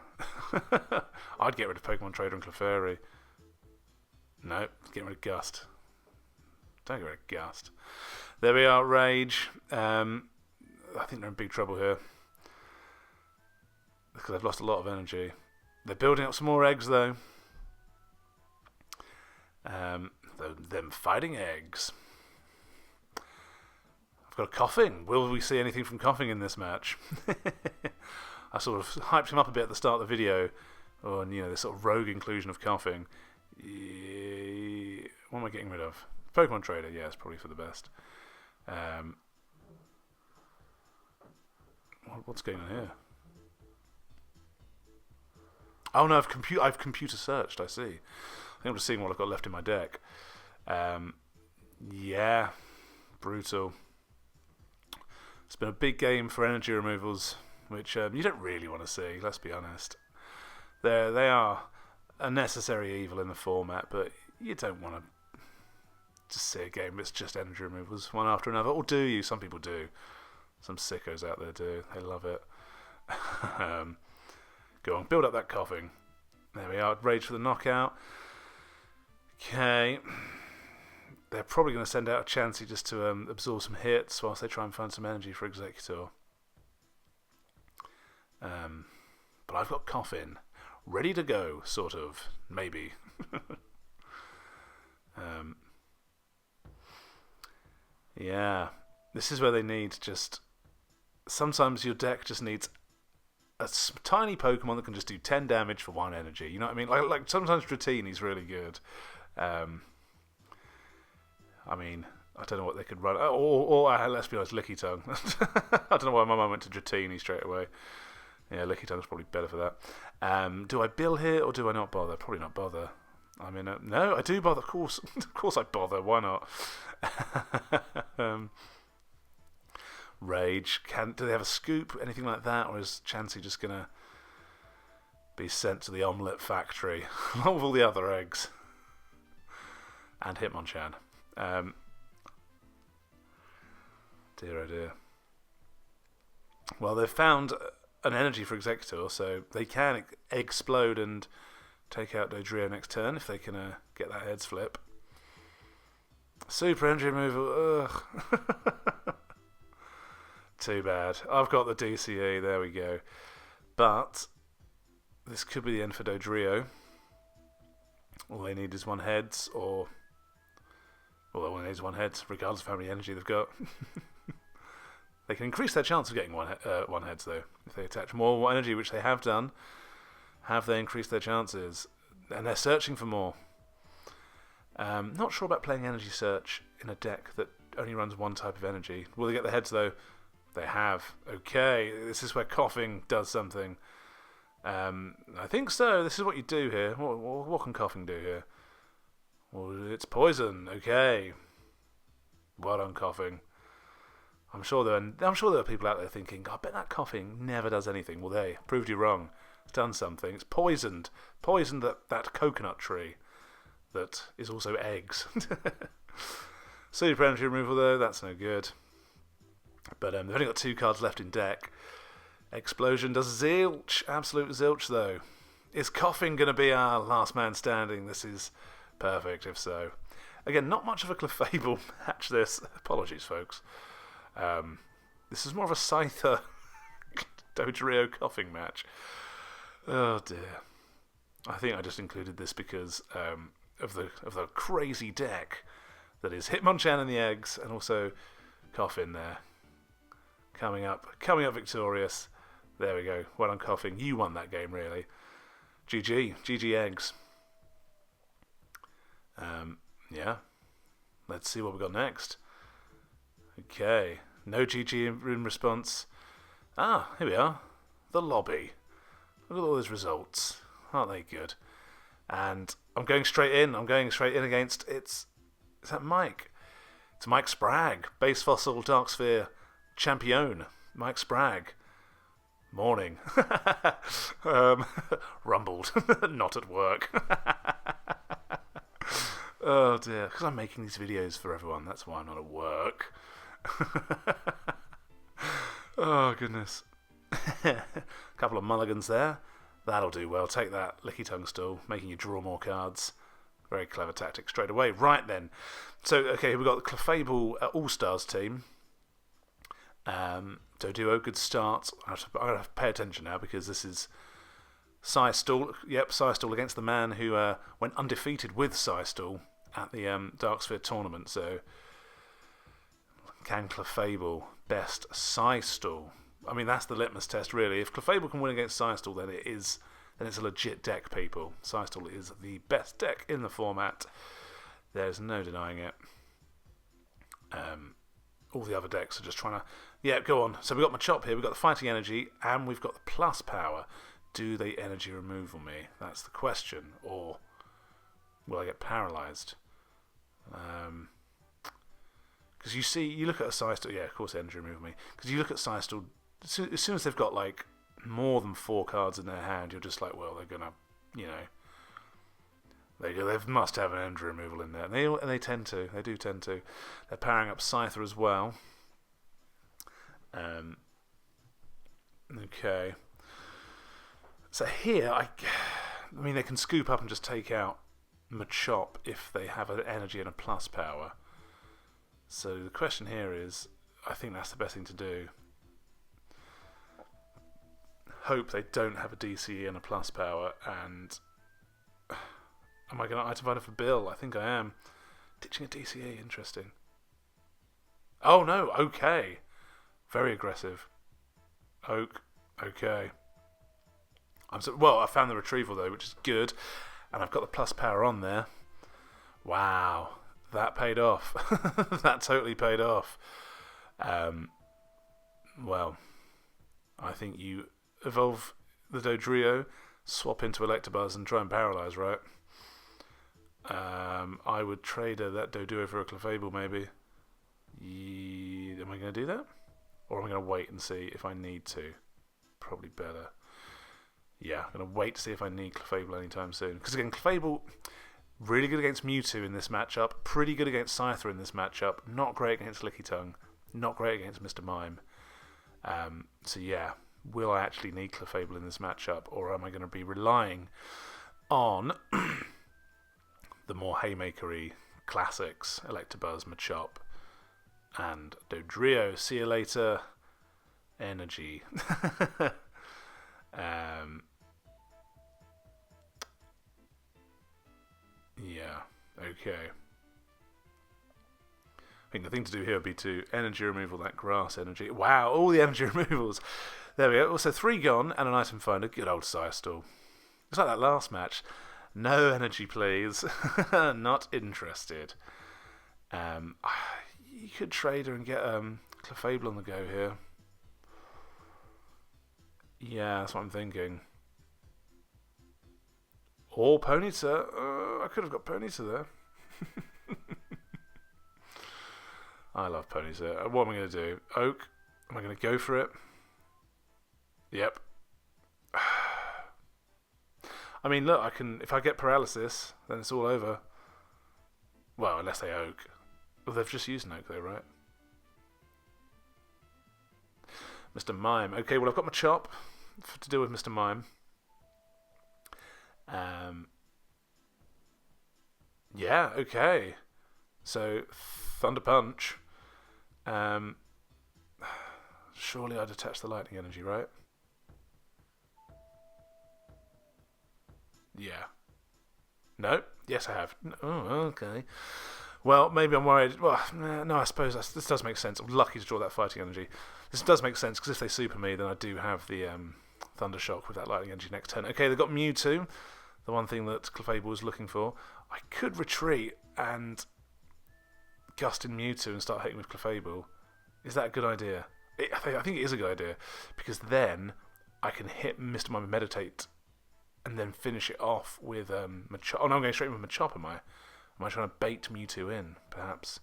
I'd get rid of Pokemon Trader and Clefairy. No, get rid of Gust. Don't get rid of Gust. There we are, Rage. I think they're in big trouble here. Because they've lost a lot of energy. They're building up some more eggs, though. Them fighting eggs. I've got a Coughing. Will we see anything from Coughing in this match? I sort of hyped him up a bit at the start of the video on, you know, this sort of rogue inclusion of Coughing. What am I getting rid of? Pokemon Trader, yeah, it's probably for the best. What's going on here? Oh no, I've computer searched, I see. I think I'm just seeing what I've got left in my deck. Yeah, brutal. It's been a big game for energy removals, which you don't really want to see, let's be honest. They are a necessary evil in the format, but you don't want to just see a game that's just energy removals one after another. Or do you? Some people do. Some sickos out there do. They love it. Go on, build up that Coughing. There we are, Rage for the knockout. Okay. They're probably going to send out a Chansey just to absorb some hits whilst they try and find some energy for Executor. But I've got Coughing ready to go, sort of. Maybe. Yeah. This is where they need just... Sometimes your deck just needs a tiny Pokemon that can just do 10 damage for 1 energy. You know what I mean? Like sometimes Dratini's really good. I mean, I don't know what they could run. Or let's be honest, Lickitung. I don't know why my mind went to Dratini straight away. Yeah, Lickitung's probably better for that. Do I bill here or do I not bother? Probably not bother. I mean, no, I do bother. Of course I bother. Why not? Rage. Do they have a scoop? Anything like that? Or is Chansey just going to be sent to the omelette factory along with all the other eggs? And Hitmonchan. Dear oh dear. Well, they've found an energy for Executor, so they can explode and take out Dodrio next turn if they can get that heads flip. Super energy removal. Ugh. Too bad. I've got the DCE. There we go. But this could be the end for Dodrio. All they need is 1 heads, or... Well, all they need is 1 heads, regardless of how many energy they've got. They can increase their chance of getting 1 heads, though. If they attach more energy, which they have done, have they increased their chances? And they're searching for more. Not sure about playing Energy Search in a deck that only runs 1 type of energy. Will they get the heads, though? They have. Okay, this is where Coughing does something. I think so. This is what you do here. What can Coughing do here? Well, it's poison. Okay. Well done, Coughing. I'm sure there are people out there thinking, I bet that Coughing never does anything. Well, they proved you wrong. It's done something. It's poisoned that coconut tree that is also eggs. Super energy removal, though, that's no good. But they've only got 2 cards left in deck. Explosion does zilch. Absolute zilch, though. Is Coughing going to be our last man standing? This is perfect, if so. Again, not much of a Clefable match, this. Apologies, folks. This is more of a Scyther Dodrio Coughing match. Oh, dear. I think I just included this because of the crazy deck that is Hitmonchan and the eggs, and also Coughing there. Coming up victorious. There we go. Well done, Coughing. You won that game, really. GG eggs. Yeah. Let's see what we've got next. Okay. No GG in response. Ah, here we are. The lobby. Look at all those results. Aren't they good? And I'm going straight in. Against... Is that Mike? It's Mike Spragg. Base Fossil, Dark Sphere, Champion. Mike Spragg. Morning. Rumbled. Not at work. Oh dear. Because I'm making these videos for everyone. That's why I'm not at work. Oh goodness. Couple of mulligans there. That'll do well. Take that, Lickitung Stall, making you draw more cards. Very clever tactic straight away. Right then. So, okay, we've got the Clefable All-Stars team. Doduo, good start. I have to pay attention now because this is Psystall. Yep, Psystall against the man who went undefeated with Psystall at the Dark Sphere tournament. So, can Clefable best Psystall? I mean, that's the litmus test, really. If Clefable can win against Psystall, then it's a legit deck, people. Psystall is the best deck in the format. There's no denying it. All the other decks are just trying to... Yeah, go on. So we've got Machop here, we've got the Fighting Energy, and we've got the Plus Power. Do they energy removal me? That's the question. Or will I get paralysed? Because you look at a Psystall... Yeah, of course they energy removal me. Because you look at Psystall, as soon as they've got, like, more than 4 cards in their hand, you're just like, well, they're going to, they must have an energy removal in there. And they tend to. They do tend to. They're powering up Scyther as well. Okay. So here, I mean, they can scoop up and just take out Machop if they have an energy and a plus power. So the question here is, I think that's the best thing to do. Hope they don't have a DCE and a plus power, and am I going to item finder for Bill? I think I am. Ditching a DCE, interesting. Oh no, okay. Very aggressive. Oak, okay. I found the retrieval though, which is good, and I've got the plus power on there. Wow, that paid off. That totally paid off. Well, I think you evolve the Dodrio, swap into Electabuzz and try and paralyze, right? I would trade that Doduo for a Clefable, maybe. Am I going to do that? Or am I going to wait and see if I need to? Probably better. Yeah, I'm going to wait to see if I need Clefable anytime soon. Because again, Clefable, really good against Mewtwo in this matchup, pretty good against Scyther in this matchup, not great against Lickitung, not great against Mr. Mime. So yeah, will I actually need Clefable in this matchup, or am I going to be relying on the more haymakery classics, Electabuzz, Machop, and Dodrio? See you later. Energy. Yeah, okay. I think the thing to do here would be to energy removal that grass energy. Wow, all the energy removals. There we go. Also, 3 gone and an item finder. Good old Psystall. It's like that last match. No energy, please. Not interested. You could trade her and get Clefable on the go here. Yeah, that's what I'm thinking. Or Ponyta. I could have got Ponyta there. I love Ponyta. What am I going to do? Oak? Am I going to go for it? Yep. I mean, look, if I get paralysis, then it's all over. Well, unless they Oak. Well, they've just used an Oak though, right? Mr. Mime. Okay, well, I've got my chop to deal with Mr. Mime. Yeah, okay. So, Thunder Punch. Surely I'd attach the lightning energy, right? Yeah. No? Yes, I have. Oh, okay. Well, maybe I'm worried. Well, no, I suppose this does make sense. I'm lucky to draw that fighting energy. This does make sense, because if they super me, then I do have the Thunder Shock with that lightning energy next turn. Okay, they've got Mewtwo, the one thing that Clefable was looking for. I could retreat and gust in Mewtwo and start hitting with Clefable. Is that a good idea? I think it is a good idea, because then I can hit Mr. Mime and Meditate and then finish it off with Machop. Oh no, I'm going straight with Machop, am I? Am I trying to bait Mewtwo in, perhaps?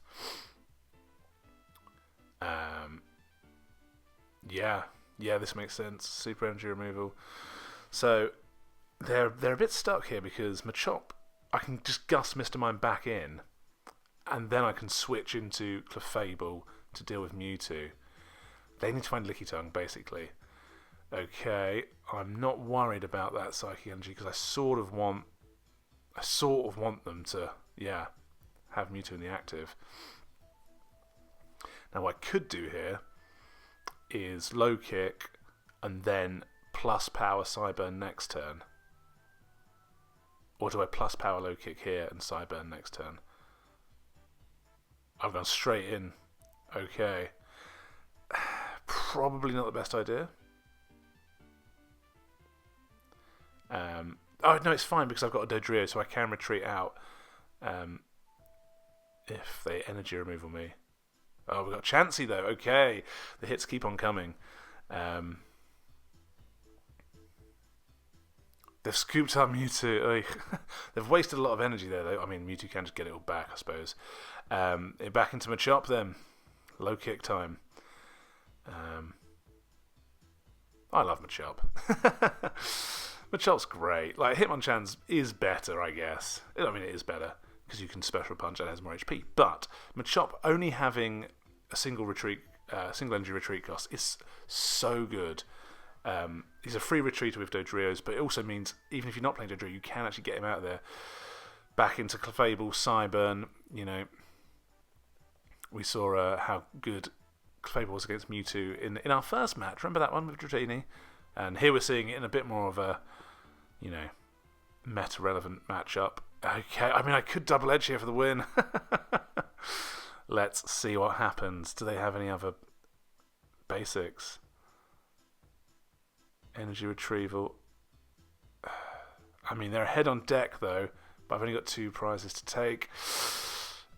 Yeah, this makes sense. Super energy removal. So they're a bit stuck here, because Machop, I can just gust Mr. Mime back in, and then I can switch into Clefable to deal with Mewtwo. They need to find Lickitung, basically. Okay, I'm not worried about that Psychic Energy, because I sort of want I sort of want them to, yeah, have Mewtwo in the active. Now what I could do here is low kick and then plus power Cyburn next turn. Or do I plus power low kick here and Cyburn next turn? I've gone straight in. Okay. Probably not the best idea. Oh, no, it's fine because I've got a Dodrio, so I can retreat out if they energy removal me. Oh, we've got Chansey, though. Okay. The hits keep on coming. They've scooped up Mewtwo. They've wasted a lot of energy there, though. I mean, Mewtwo can just get it all back, I suppose. Back into Machop, then. Low kick time. I love Machop. Machop's great. Like, Hitmonchan's is better, I guess. I mean, it is better because you can special punch and it has more HP. But Machop only having a single energy retreat cost is so good. He's a free retreater with Dodrios, but it also means even if you're not playing Dodrio, you can actually get him out of there. Back into Clefable, Cyburn. You know, we saw how good Clefable was against Mewtwo in our first match. Remember that one with Dratini? And here we're seeing it in a bit more of a, you know, meta-relevant matchup. Okay, I mean, I could double edge here for the win. Let's see what happens. Do they have any other basics? Energy retrieval. I mean, they're ahead on deck, though, but I've only got 2 prizes to take.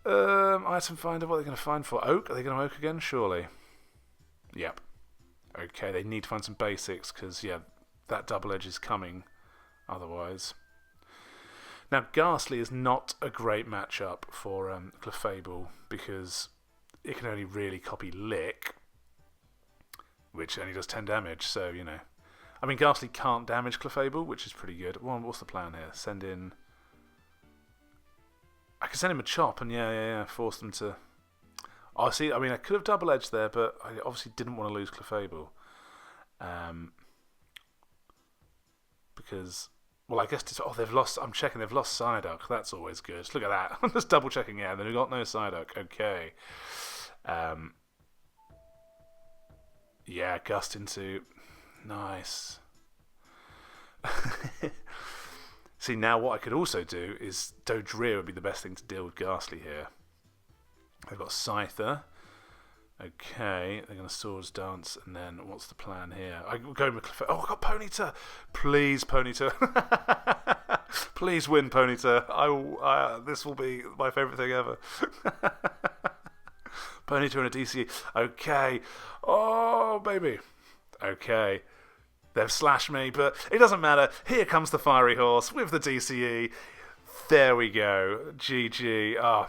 Item finder, what are they going to find for? Oak? Are they going to Oak again? Surely. Yep. Okay, they need to find some basics, because, yeah, that double edge is coming otherwise. Now, Ghastly is not a great matchup for Clefable, because it can only really copy Lick, which only does 10 damage, so, you know. I mean, Ghastly can't damage Clefable, which is pretty good. Well, what's the plan here? Send in... I can send him a chop and, yeah, force them to... Oh, see, I mean, I could have double-edged there, but I obviously didn't want to lose Clefable. Because... Well, I guess... they've lost... I'm checking they've lost Psyduck. That's always good. Look at that. I'm just double-checking, yeah, they've got no Psyduck. Okay. Yeah, Gust into... Nice. See, now what I could also do is Dodrio would be the best thing to deal with Ghastly here. I've got Scyther. Okay, they're going to Swords Dance, and then what's the plan here? I'm going with oh, I've got Ponyta! Please, Ponyta. Please win, Ponyta. This will be my favourite thing ever. Ponyta and a DCE. Okay. Oh, baby. Okay. They've slashed me, but it doesn't matter. Here comes the Fiery Horse with the DCE. There we go. GG. Oh,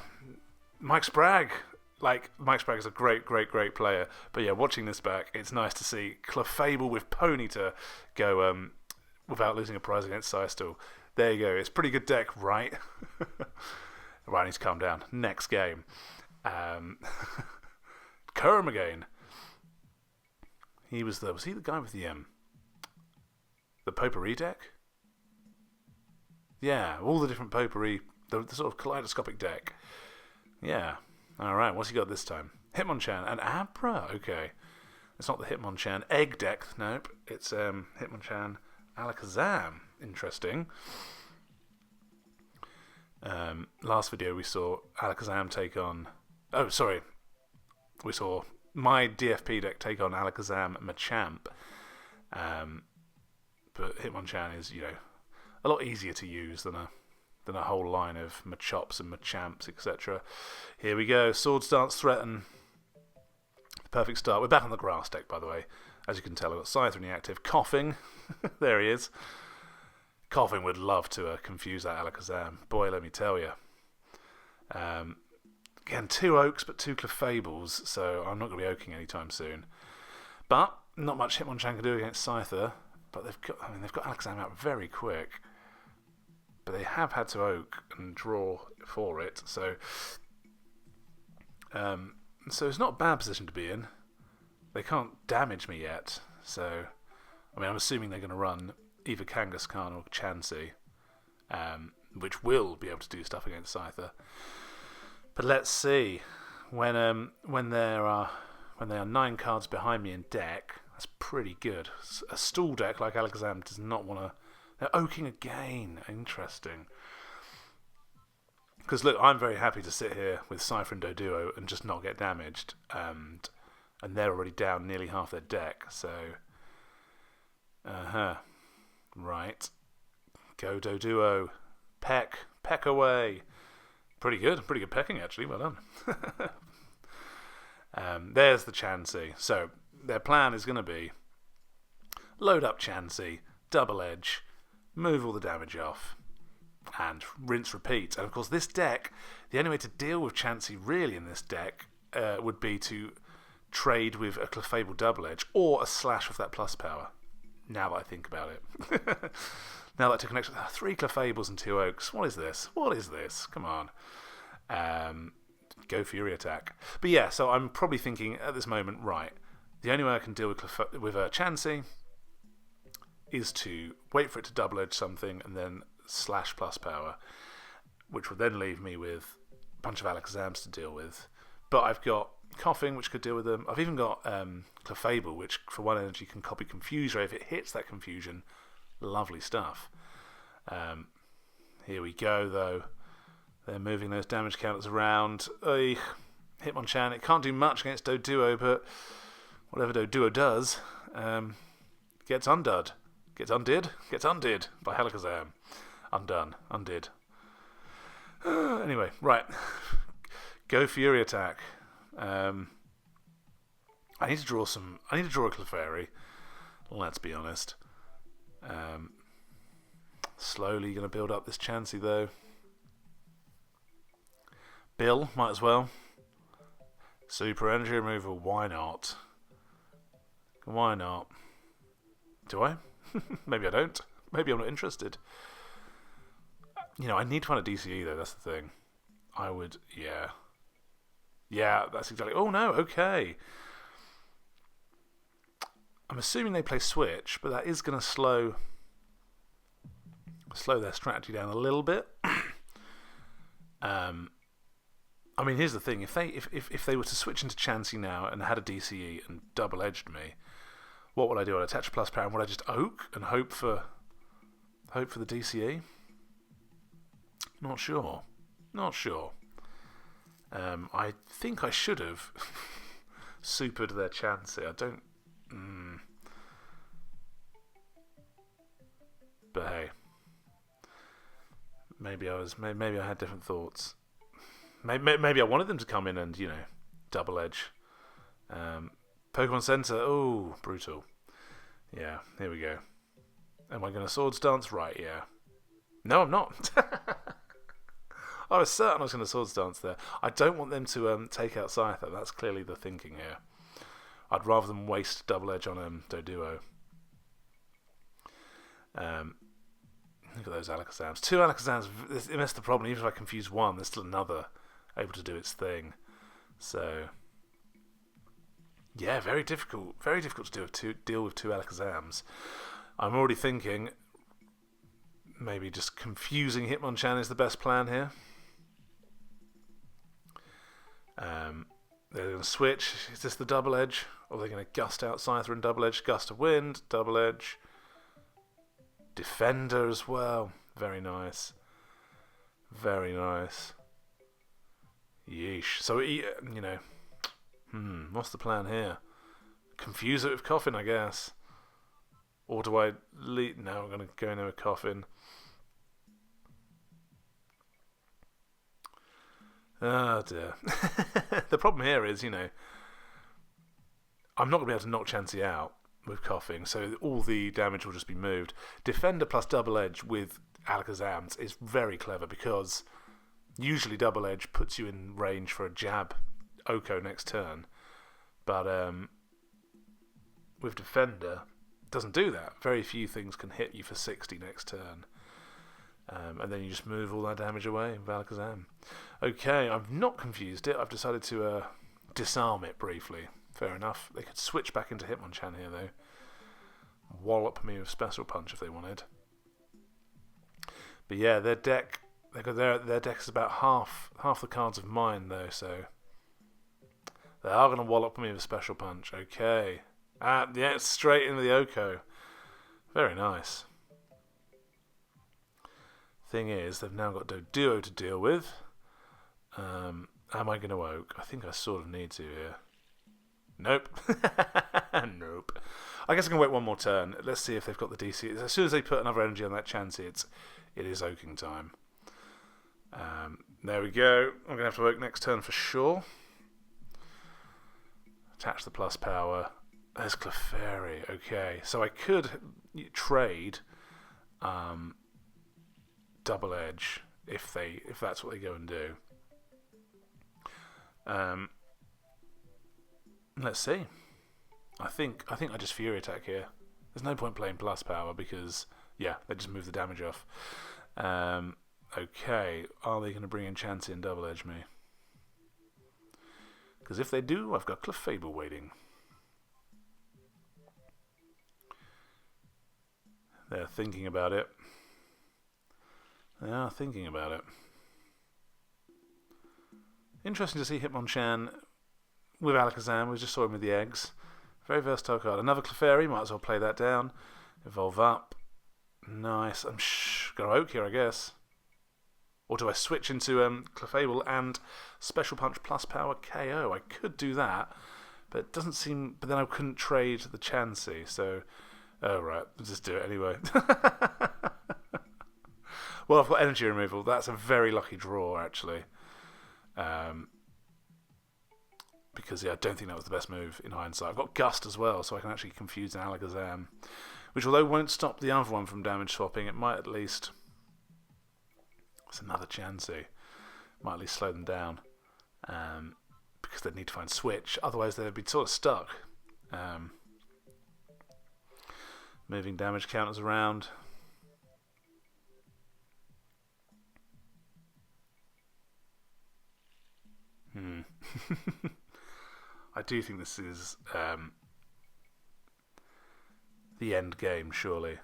Mike Spragg. Like, Mike Spragg is a great player. But yeah, watching this back, it's nice to see Clefable with Ponyta go without losing a prize against Psystall. There you go. It's a pretty good deck, right? Right, I need to calm down. Next game. Kerm again. Was he the guy with the potpourri deck? Yeah, all the different potpourri, the sort of kaleidoscopic deck. Yeah. Alright, what's he got this time? Hitmonchan and Abra. Okay. It's not the Hitmonchan egg deck. Nope. It's Hitmonchan Alakazam. Interesting. Last video we saw Alakazam take on... Oh, sorry. We saw my DFP deck take on Alakazam Machamp. But Hitmonchan is, you know, a lot easier to use than a whole line of Machops and Machamps, etc. Here we go. Swords Dance Threaten. Perfect start. We're back on the grass deck, by the way. As you can tell, I've got Scyther in the active. Coughing. There he is. Coughing would love to confuse that Alakazam. Boy, let me tell you. Again, 2 Oaks, but 2 Clefables, so I'm not going to be oaking anytime soon. But not much Hitmonchan can do against Scyther. But they've got Alakazam out very quick. But they have had to oak and draw for it, so it's not a bad position to be in. They can't damage me yet, so I mean, I'm assuming they're going to run either Kangaskhan or Chansey. which will be able to do stuff against Scyther. But let's see. When there are 9 cards behind me in deck, that's pretty good. A stall deck like Alakazam does not want to... They're oaking again. Interesting. Because look, I'm very happy to sit here with Cypher and Doduo and just not get damaged. And they're already down nearly half their deck, so... Right. Go Doduo. Peck away. Pretty good pecking actually, well done. There's the Chansey. So, their plan is going to be load up Chansey, double edge, move all the damage off, and rinse repeat. And of course this deck, the only way to deal with Chansey really in this deck would be to trade with a Clefable double edge or a slash with that plus power. Now that I think about it. Now that I took an extra 3 Clefables and 2 Oaks. What is this? Come on. Go Fury Attack. But yeah, so I'm probably thinking at this moment, right, the only way I can deal with Chansey is to wait for it to double edge something and then slash plus power, which would then leave me with a bunch of Alakazams to deal with. But I've got Coughing, which could deal with them. I've even got Clefable, which for 1 energy can copy Confuse Ray if it hits that Confusion. Lovely stuff. Here we go, though. They're moving those damage counters around. Hitmonchan, it can't do much against Doduo, but whatever Doduo does, gets undid. Gets undid by Alakazam. Undid. Anyway, right. Go Fury Attack. I need to draw a Clefairy. Let's be honest. Slowly going to build up this Chansey though. Bill, might as well. Super energy removal, why not? Why not? Do I? Maybe I don't. Maybe I'm not interested. I need to find a DCE though, that's the thing. I would, yeah. Yeah, that's exactly... Oh no, okay. I'm assuming they play Switch, but that is going to slow their strategy down a little bit. I mean, here's the thing: if they were to switch into Chansey now and had a DCE and double edged me, what would I do? I'd attach a plus power, and would I just oak and hope for the DCE? Not sure. I think I should have supered their Chansey. I don't. But hey, maybe I had different thoughts. Maybe I wanted them to come in and double edge. Pokemon Center. Oh, brutal. Yeah, here we go. Am I going to Swords Dance? Right, yeah. No, I'm not. I was certain I was going to Swords Dance there. I don't want them to take out Scyther. That's clearly the thinking here. I'd rather them waste double edge on Doduo. Look at those Alakazams. 2 Alakazams, that's the problem. Even if I confuse one, there's still another able to do its thing. So, yeah, very difficult. Very difficult to deal with 2 Alakazams. I'm already thinking maybe just confusing Hitmonchan is the best plan here. They're going to switch. Is this the double edge? Or are they going to gust out Scyther and double edge? Gust of Wind, double edge. Defender as well. Very nice. Very nice. Yeesh. So, what's the plan here? Confuse it with Coffin, I guess. Or do I lead? No, I'm going to go in there with Coffin. Oh dear. The problem here is, I'm not going to be able to knock Chansey out with Coughing, so all the damage will just be moved. Defender plus double edge with Alakazams is very clever because usually double edge puts you in range for a jab Oko next turn, but with Defender it doesn't do that. Very few things can hit you for 60 next turn. And then you just move all that damage away with Alakazam. Okay, I've not confused it. I've decided to disarm it briefly. Fair enough. They could switch back into Hitmonchan here, though. Wallop me with Special Punch if they wanted. But yeah, their deck, their deck is about half the cards of mine though, so they are going to wallop me with a special punch. Okay. Yeah, straight into the Oko. Very nice. Thing is, they've now got Duo to deal with. Am I going to Oak? I think I sort of need to here. Nope. Nope. I guess I can wait one more turn. Let's see if they've got the DC. As soon as they put another energy on that Chansey, it is Oaking time. There we go. I'm going to have to Oak next turn for sure. Attach the plus power. There's Clefairy. Okay, so I could trade Double Edge if that's what they go and do. Let's see. I think I just Fury Attack here. There's no point playing plus power because yeah, they just move the damage off. Okay, are they going to bring in Chansey and Double Edge me? Because if they do, I've got Clefable waiting. They're thinking about it. They are thinking about it. Interesting to see Hitmonchan with Alakazam. We just saw him with the eggs. Very versatile card. Another Clefairy. Might as well play that down. Evolve up. Nice. I'm going to Oak here, I guess. Or do I switch into Clefable and Special Punch plus Power KO? I could do that, but it doesn't seem. But then I couldn't trade the Chansey. So, oh right, I'll just do it anyway. Well, I've got energy removal. That's a very lucky draw, actually. Because yeah, I don't think that was the best move in hindsight. I've got Gust as well, so I can actually confuse an Alakazam, which although won't stop the other one from damage swapping, it might at least. It's another Chansey. Might at least slow them down, because they'd need to find switch. Otherwise, they'd be sort of stuck. Moving damage counters around. I do think this is the end game, surely.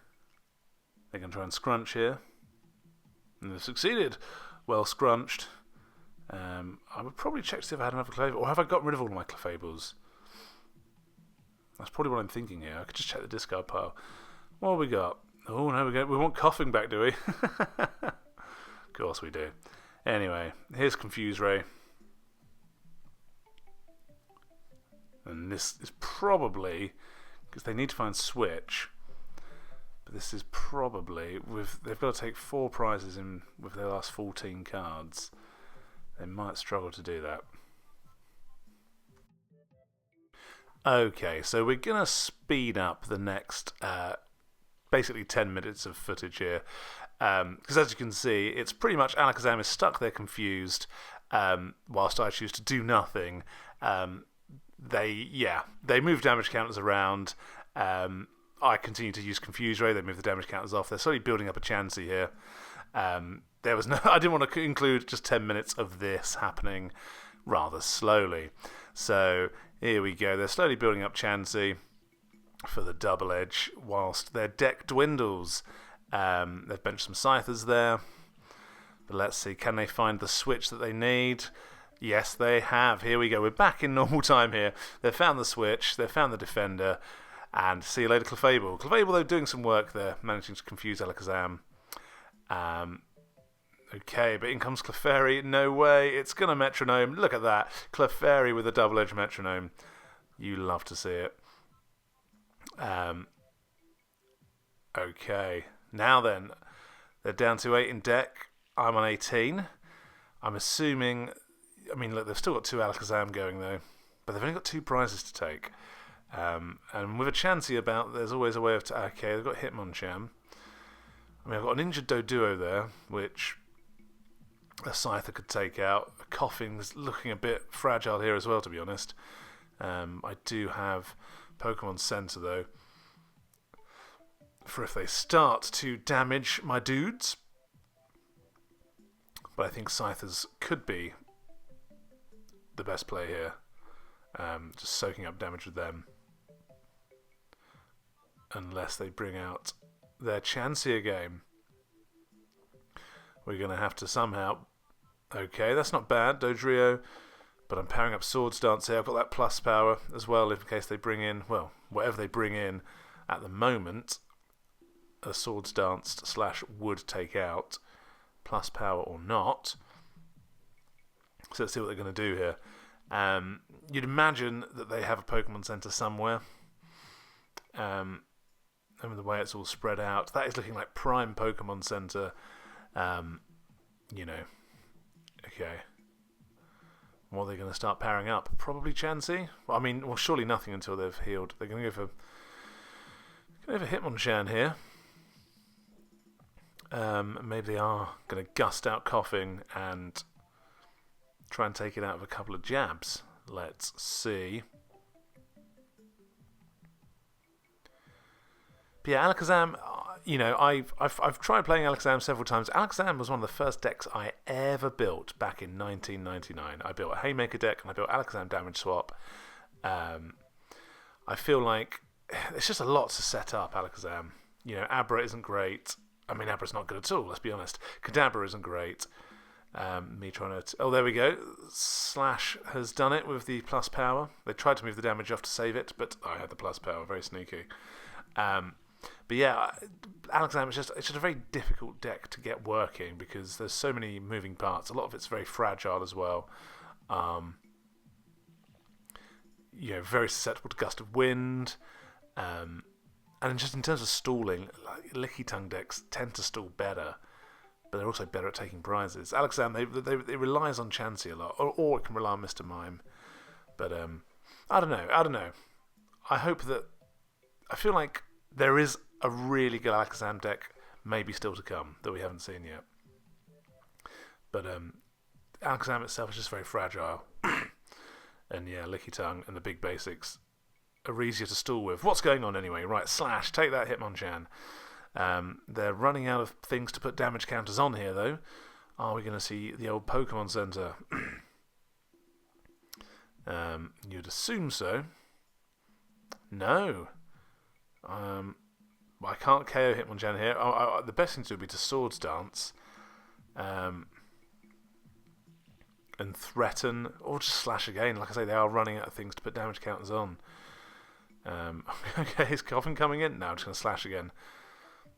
They're going to try and scrunch here. And they've succeeded. Well scrunched. I would probably check to see if I had another Clefable. Or have I got rid of all of my Clefables? That's probably what I'm thinking here. I could just check the discard pile. What have we got? Oh, no, we want Coughing back, do we? Of course we do. Anyway, here's Confuse Ray. And this is probably, because they need to find switch, but this is probably, they've got to take 4 prizes in with their last 14 cards. They might struggle to do that. Okay, so we're going to speed up the next basically 10 minutes of footage here. Because as you can see, it's pretty much Alakazam is stuck there confused, whilst I choose to do nothing. They move damage counters around. I continue to use Confuse Ray. They move the damage counters off. They're slowly building up a Chansey here. There was no. I didn't want to include just 10 minutes of this happening rather slowly. So here we go. They're slowly building up Chansey for the Double Edge, whilst their deck dwindles. They've benched some Scythers there. But let's see. Can they find the switch that they need? Yes, they have. Here we go. We're back in normal time here. They've found the switch. They've found the defender. And see you later, Clefable. Clefable, though, doing some work there, managing to confuse Alakazam. Okay, but in comes Clefairy. No way. It's going to Metronome. Look at that. Clefairy with a double-edged Metronome. You love to see it. Okay. Now then, they're down to 8 in deck. I'm on 18. I'm assuming... I mean, look, they've still got 2 Alakazam going, though. But they've only got 2 prizes to take. And with a Chansey about, there's always a way of... okay, they've got Hitmonchan. I mean, I've got an injured Doduo there, which a Scyther could take out. Coughing's looking a bit fragile here as well, to be honest. I do have Pokemon Center, though, for if they start to damage my dudes. But I think Scythers could be the best play here. Just soaking up damage with them. Unless they bring out their Chansey game. we're going to have to somehow... Okay, that's not bad, Dodrio. But I'm powering up Swords Dance here. I've got that plus power as well in case they bring in, well, whatever they bring in at the moment, a Swords Dance / would take out, plus power or not. So let's see what they're going to do here. You'd imagine that they have a Pokemon Center somewhere. I mean, the way it's all spread out, that is looking like prime Pokemon Center. You know, okay. What are they going to start powering up? Probably Chansey. Well, I mean, well, surely nothing until they've healed. They're going to go for Hitmonchan here. Maybe they are going to gust out Coughing and try and take it out of a couple of jabs. Let's see. But yeah, Alakazam, you know, I've tried playing Alakazam several times. Alakazam was one of the first decks I ever built back in 1999. I built a Haymaker deck and I built Alakazam Damage Swap. I feel like it's just a lot to set up Alakazam. You know, Abra isn't great. I mean, Abra's not good at all, let's be honest. Kadabra isn't great. Me trying to... Oh, there we go. Slash has done it with the plus power. They tried to move the damage off to save it, but I had the plus power. Very sneaky. But yeah, Alakazam is it's just a very difficult deck to get working because there's so many moving parts. A lot of it's very fragile as well. You know, very susceptible to gust of wind. And just in terms of stalling, like, Lickitung decks tend to stall better, but they're also better at taking prizes. Alakazam, they relies on Chansey a lot, or it can rely on Mr. Mime. But I don't know. I hope that... I feel like there is a really good Alakazam deck maybe still to come that we haven't seen yet. But Alakazam itself is just very fragile. And yeah, Lickitung and the big basics are easier to stall with. What's going on anyway? Right, Slash, take that Hitmonchan. They're running out of things to put damage counters on here, though. Are we going to see the old Pokemon Center? You'd assume so. No. I can't KO Hitmonchan here. The best thing to do would be to Swords Dance. And threaten, or just Slash again. Like I say, they are running out of things to put damage counters on. Okay, is Coughing coming in? No, I'm just going to Slash again.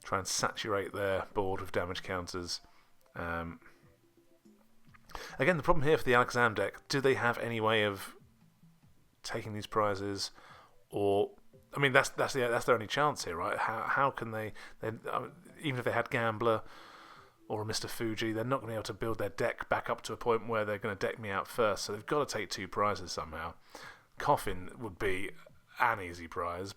Try and saturate their board with damage counters. Again, the problem here for the Alakazam deck, do they have any way of taking these prizes? Or, I mean, that's their only chance here, right? How can they even if they had Gambler or a Mr. Fuji, they're not going to be able to build their deck back up to a point where they're going to deck me out first. So they've got to take 2 prizes somehow. Coughing would be an easy prize,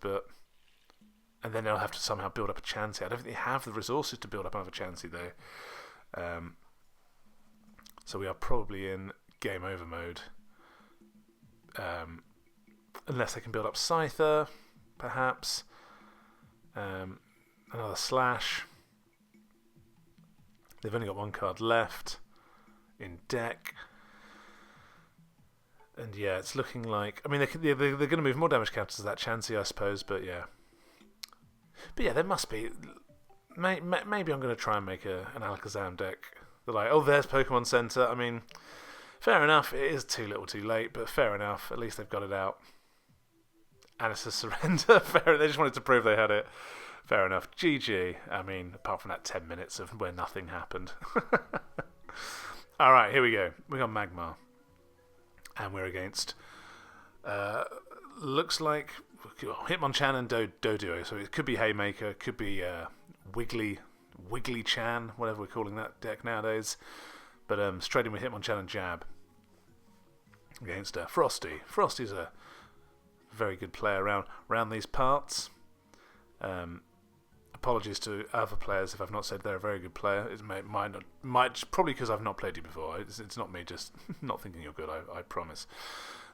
and then they'll have to somehow build up a Chansey. I don't think they have the resources to build up another Chansey though. So we are probably in game over mode. Unless they can build up Scyther, perhaps. Another Slash. They've only got 1 card left in deck. And yeah, it's looking like... I mean, they're going to move more damage counters to that Chansey, I suppose, but yeah. But yeah, there must be... Maybe I'm going to try and make an Alakazam deck. They're like, oh, there's Pokemon Center. I mean, fair enough. It is too little too late, but fair enough. At least they've got it out. And it's a surrender. They just wanted to prove they had it. Fair enough. GG. I mean, apart from that 10 minutes of where nothing happened. Alright, here we go. We got Magmar. And we're against... looks like... Hitmonchan and Doduo. So it could be Haymaker, could be Wiggly Chan, whatever we're calling that deck nowadays. But straight in with Hitmonchan and Jab. Against Frosty. Frosty's a very good player around these parts. Apologies to other players if I've not said they're a very good player. It might probably because I've not played you before. It's not me just not thinking you're good, I promise.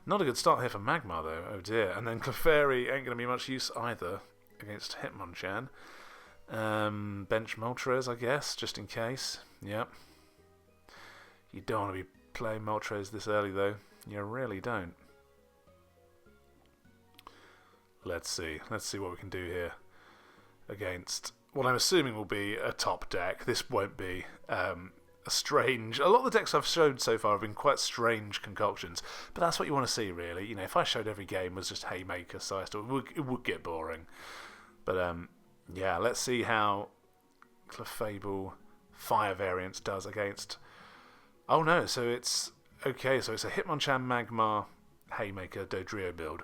Not a good start here for Magmar though, oh dear. And then Clefairy ain't going to be much use either against Hitmonchan. Bench Moltres, I guess, just in case. Yep. You don't want to be playing Moltres this early though. You really don't. Let's see what we can do here against what I'm assuming will be a top deck. This won't be. a lot of the decks I've showed so far have been quite strange concoctions, but that's what you want to see, really. You know, if I showed every game was just Haymaker, Psystall, it would get boring. But yeah, let's see how Clefable Fire variants does against. Oh no, so it's okay. So it's a Hitmonchan, Magmar, Haymaker, Dodrio build,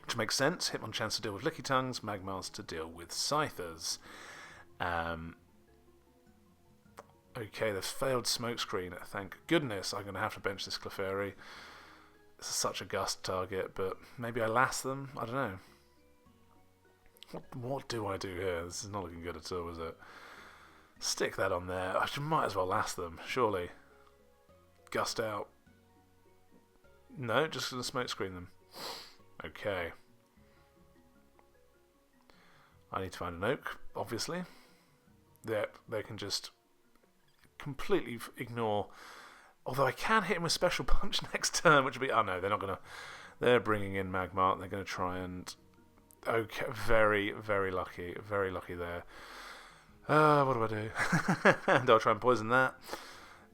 which makes sense. Hitmonchan's to deal with Licky Tongues, Magmar's to deal with Scythers. Okay, they've failed Smokescreen. Thank goodness I'm going to have to bench this Clefairy. This is such a gust target, but maybe I last them? I don't know. What do I do here? This is not looking good at all, is it? Stick that on there. I might as well last them, surely. Gust out. No, just going to Smokescreen them. Okay. I need to find an Oak, obviously. They can just completely ignore. Although I can hit him with Special Punch next turn, which would be. Oh no, they're not gonna. They're bringing in Magmar. They're gonna try and. Okay, very, very lucky. Very lucky there. What do I do? Do I try and poison that?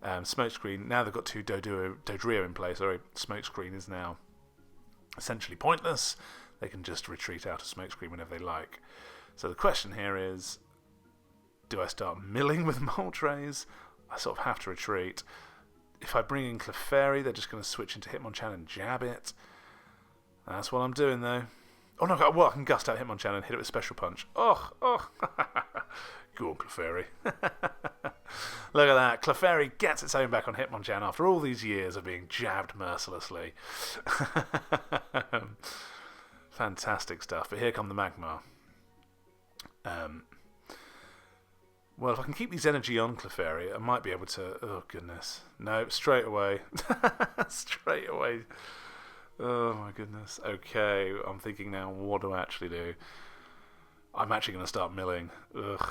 Smokescreen. Now they've got two Dodrio in play. Sorry, Smokescreen is now essentially pointless. They can just retreat out of Smokescreen whenever they like. So the question here is, do I start milling with Moltres? I sort of have to retreat. If I bring in Clefairy, they're just going to switch into Hitmonchan and jab it. That's what I'm doing, though. Oh no, well, I can gust out Hitmonchan and hit it with Special Punch. Oh. Go on, Clefairy. Look at that. Clefairy gets its own back on Hitmonchan after all these years of being jabbed mercilessly. Fantastic stuff. But here come the Magmar. Well, if I can keep these energy on Clefairy, I might be able to. Oh goodness, no! Straight away, straight away. Oh my goodness. Okay, I'm thinking now. What do I actually do? I'm actually going to start milling. Ugh.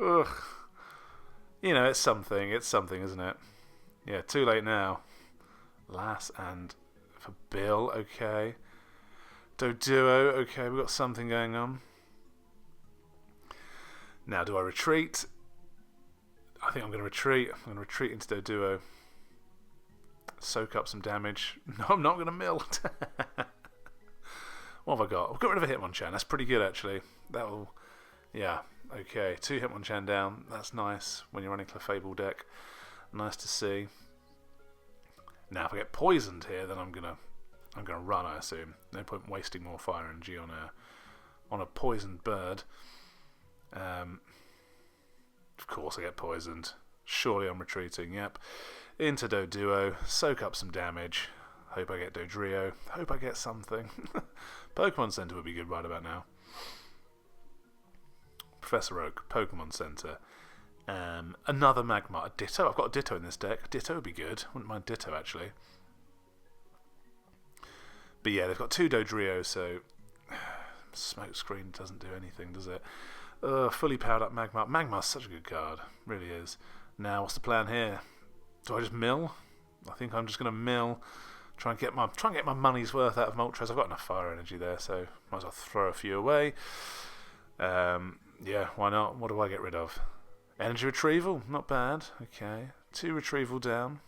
Ugh. You know, it's something. It's something, isn't it? Yeah. Too late now. Lass and for Bill. Okay. Doduo. Okay, we've got something going on. Now, do I retreat? I think I'm going to retreat. I'm going to retreat into Doduo. Soak up some damage. No, I'm not going to mill. What have I got? I've got rid of a Hitmonchan. That's pretty good, actually. That'll... Yeah, okay. 2 Hitmonchan down. That's nice when you're running Clefable deck. Nice to see. Now, if I get poisoned here, then I'm gonna run, I assume. No point wasting more fire energy on a poisoned bird. Of course I get poisoned. Surely I'm retreating, yep. Into Doduo, soak up some damage. Hope I get Dodrio. Hope I get something. Pokemon Center would be good right about now. Professor Oak, Pokemon Center. Another Magmar. A Ditto. I've got a Ditto in this deck. Ditto would be good. Wouldn't mind Ditto, actually. But yeah, they've got 2 Dodrio, so... Smokescreen doesn't do anything, does it? Fully powered up Magmar. Magmar's such a good card. Really is. Now, what's the plan here? Do I just mill? I think I'm just going to mill. Try and get my money's worth out of Moltres. I've got enough fire energy there, so might as well throw a few away. Yeah, why not? What do I get rid of? Energy retrieval, not bad. Okay, 2 retrieval down.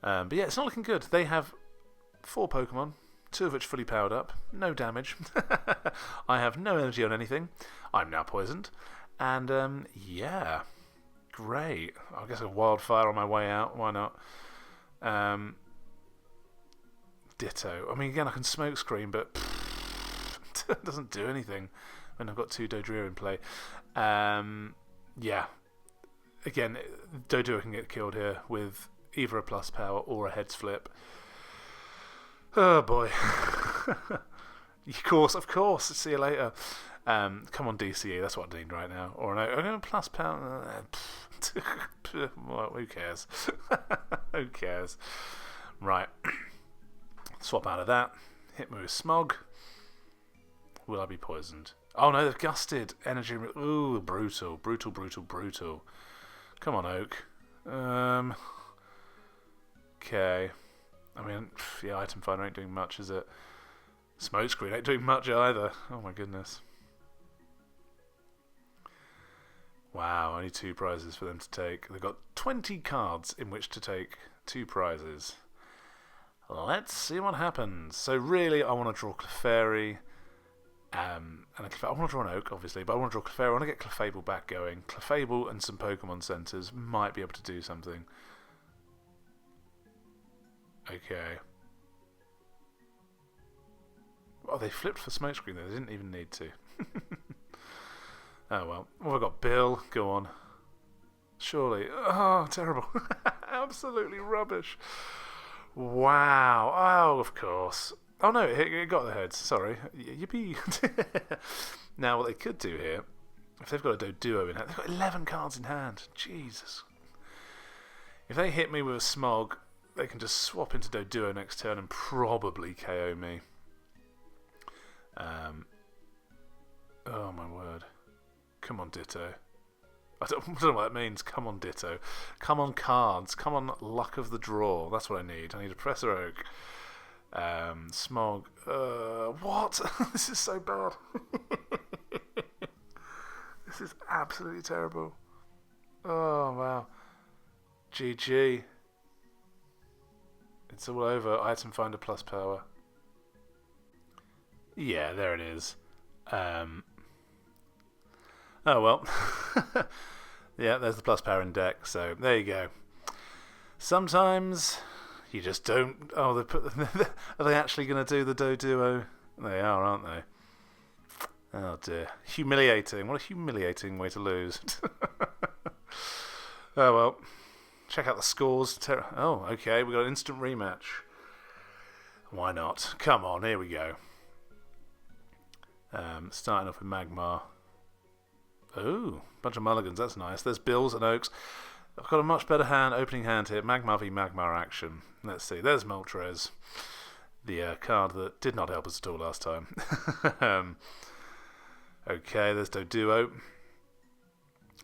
But yeah, it's not looking good. They have 4 Pokemon, 2 of which fully powered up. No damage. I have no energy on anything. I'm now poisoned. And yeah, great. I guess a Wildfire on my way out. Why not? Ditto. I mean, again, I can Smokescreen, but it doesn't do anything when I've got 2 Dodrio in play. Yeah. Again, Doduo can get killed here with either a plus power or a heads flip. Oh boy. Of course. See you later. Come on, DCE. That's what I need right now. Or no, I'm going to plus power. Well, who cares? Who cares? Right. Swap out of that. Hit me with Smog. Will I be poisoned? Oh no, they've gusted. Energy. Ooh, brutal. Brutal, brutal, brutal. Come on, Oak. Okay. I mean, yeah, Item Finder ain't doing much, is it? Smokescreen ain't doing much either. Oh my goodness. Wow, only 2 prizes for them to take. They've got 20 cards in which to take 2 prizes. Let's see what happens. So really, I want to draw Clefairy. I want to draw an Oak, obviously, but I want to draw Clefairy. I want to get Clefable back going. Clefable and some Pokemon Centers might be able to do something. Okay. Oh, they flipped for Smokescreen there. They didn't even need to. Oh well. What have I got? Bill, go on. Surely. Oh, terrible. Absolutely rubbish. Wow. Oh, of course. Oh no, it got the heads. Sorry. Yippee. Now, what they could do here, if they've got a Doduo in hand, they've got 11 cards in hand. Jesus. If they hit me with a Smog, they can just swap into Doduo next turn and probably KO me. Oh my word. Come on, Ditto. I don't know what that means. Come on, Ditto. Come on, cards. Come on, luck of the draw. That's what I need. I need a Professor Oak. Smog. What? This is so bad. This is absolutely terrible. Oh, wow. GG. It's all over. Item Finder plus power. Yeah, there it is. Oh well. Yeah, there's the plus power in deck, so there you go. Sometimes you just don't... Oh, are they actually going to do the Doduo? They are, aren't they? Oh dear. Humiliating. What a humiliating way to lose. Oh well. Check out the scores. Oh, okay, we got an instant rematch. Why not? Come on, here we go. Starting off with Magmar. Ooh, bunch of mulligans, that's nice. There's Bills and Oaks. I've got a much better opening hand here. Magmar v Magmar action. Let's see, there's Moltres. The card that did not help us at all last time. Okay, there's Doduo.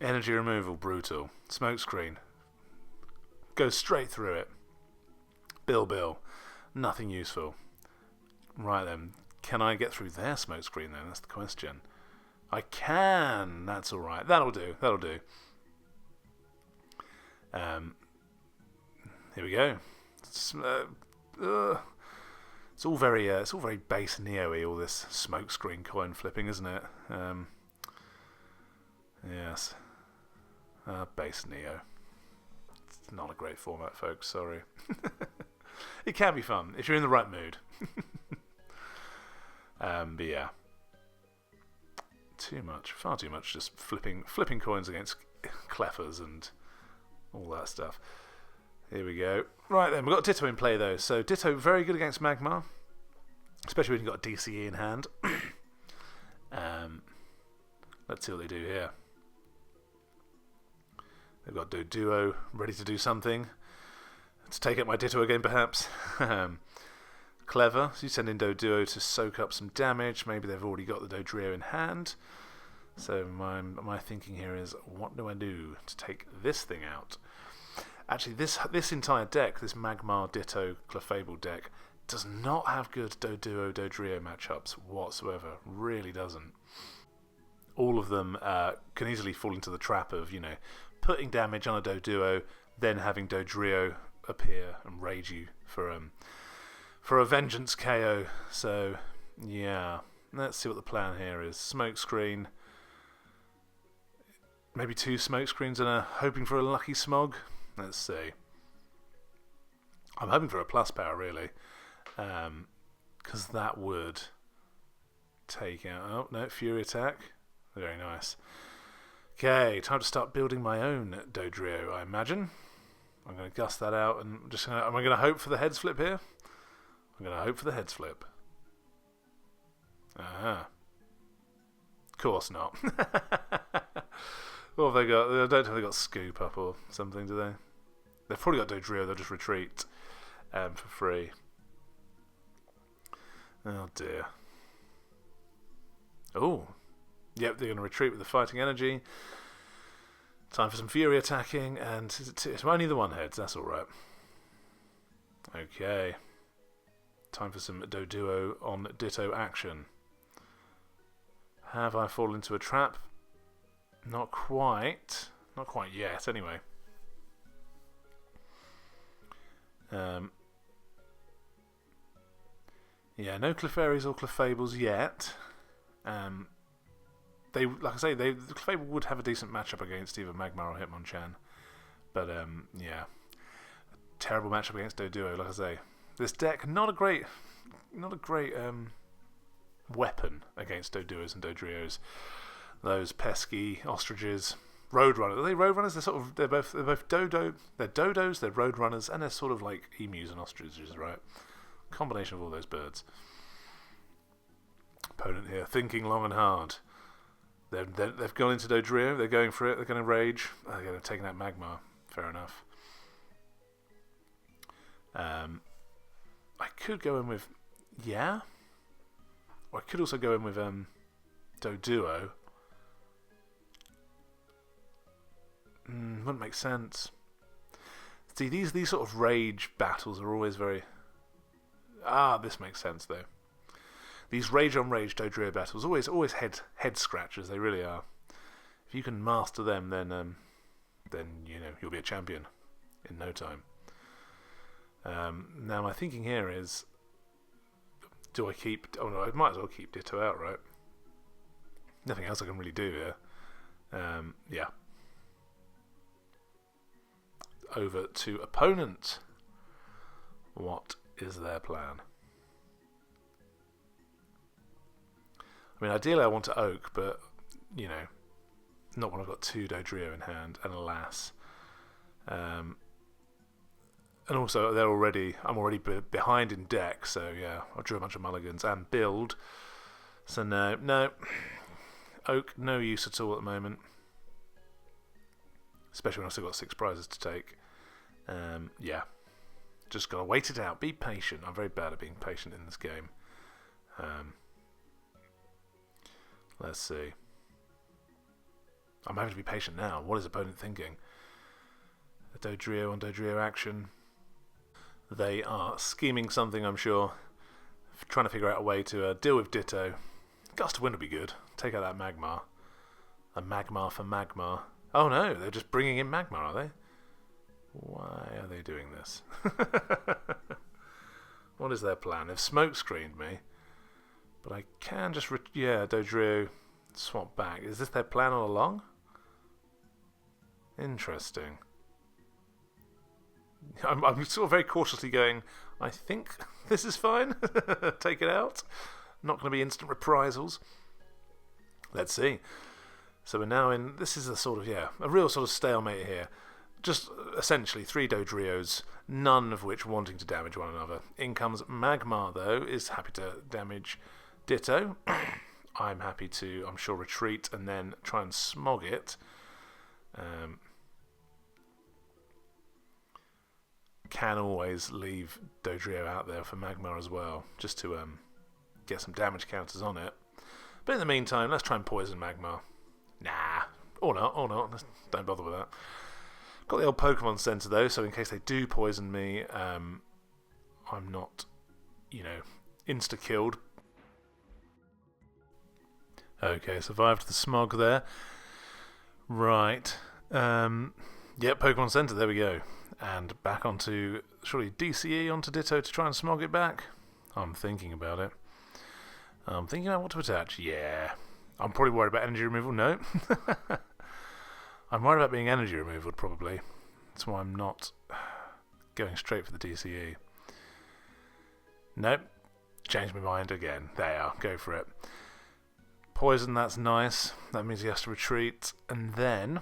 Energy removal, brutal. Smokescreen. Goes straight through it. Bill. Nothing useful. Right then. Can I get through their Smokescreen then? That's the question. I can. That's alright. That'll do. Here we go. It's all very base Neo-y, all this Smokescreen coin flipping, isn't it? Yes. Base Neo. It's not a great format, folks. Sorry. It can be fun if you're in the right mood. But yeah, far too much, just flipping coins against Cleffers and all that stuff. Here we go. Right then, we've got Ditto in play though. So Ditto very good against Magmar, especially when you've got a DCE in hand. Let's see what they do here. They've got Doduo ready to do something. To take out my Ditto again, perhaps. Clever. So you send in Doduo to soak up some damage. Maybe they've already got the Dodrio in hand. So my thinking here is, what do I do to take this thing out? Actually, this entire deck, this Magmar, Ditto, Clefable deck, does not have good Doduo, Dodrio matchups whatsoever. Really doesn't. All of them can easily fall into the trap of, putting damage on a Doduo, then having Dodrio appear and raid you for a vengeance KO. So yeah, let's see what the plan here is. Smokescreen, maybe 2 Smokescreens and hoping for a lucky Smog. Let's see. I'm hoping for a plus power really, because that would take out... Oh no, Fury Attack. Very nice. Okay, time to start building my own Dodrio, I imagine. I'm going to gust that out and am I going to hope for the heads flip here? I'm going to hope for the heads flip. Of course not. What have they got? I don't think they've got Scoop Up or something, do they? They've probably got Dodrio, they'll just retreat for free. Oh dear. Oh. Yep, they're going to retreat with the fighting energy. Time for some Fury attacking, and it's only the 1 heads, that's alright. Okay. Time for some Doduo on Ditto action. Have I fallen into a trap? Not quite. Not quite yet, anyway. Yeah, no Clefairies or Clefables yet. Like I say, the Clefable would have a decent matchup against either Magmar or Hitmonchan. But, yeah. Terrible matchup against Doduo, like I say. This deck, not a great weapon against Doduos and Dodrios. Those pesky ostriches. Roadrunners. Are they Roadrunners? They're both Dodo. They're Dodos, they're Roadrunners, and they're sort of like emus and ostriches, right? Combination of all those birds. Opponent here, thinking long and hard. They've gone into Dodrio, they're going for it, they're going to rage. They're going to take out Magmar. Fair enough. I could go in with... Yeah? Or I could also go in with Doduo. Wouldn't make sense. See, these sort of rage battles are always very... this makes sense, though. These rage on rage Dodrio battles, always head scratchers, they really are. If you can master them, then you know, you'll be a champion in no time. Now my thinking here is, do I keep... Oh no, I might as well keep Ditto out, right? Nothing else I can really do here. Yeah. Over to opponent. What is their plan? I mean, ideally I want to Oak, but, you know, not when I've got 2 Dodrio in hand, and alas. And also, I'm already behind in deck, so yeah, I drew a bunch of mulligans and build. So no. Oak, no use at all at the moment. Especially when I've still got 6 prizes to take. Yeah. Just gotta wait it out. Be patient. I'm very bad at being patient in this game. Let's see. I'm having to be patient now. What is opponent thinking? A Dodrio on Dodrio action. They are scheming something, I'm sure. Trying to figure out a way to deal with Ditto. Gust of Wind would be good. Take out that Magmar. A Magmar for Magmar. Oh no, they're just bringing in Magmar, are they? Why are they doing this? What is their plan? They've smoke screened me. But I can just... Dodrio swap back. Is this their plan all along? Interesting. I'm sort of very cautiously going, I think this is fine. Take it out. Not going to be instant reprisals. Let's see. So we're now in... This is a real sort of stalemate here. Just essentially 3 Dodrios, none of which wanting to damage one another. In comes Magmar, though, is happy to damage Ditto. I'm happy to, I'm sure, retreat and then try and smog it. Can always leave Dodrio out there for Magmar as well, just to get some damage counters on it. But in the meantime, let's try and poison Magmar. Nah, or not. Don't bother with that. Got the old Pokemon Center though, so in case they do poison me, I'm not, insta-killed. Okay, survived the smog there. Right. Yep, Pokemon Center, there we go. And back onto, surely DCE onto Ditto to try and smog it back? I'm thinking about it. I'm thinking about what to attach. Yeah. I'm probably worried about energy removal. No. I'm worried about being energy removal, probably. That's why I'm not going straight for the DCE. Nope. Changed my mind again. There you are. Go for it. Poison, that's nice. That means he has to retreat. And then...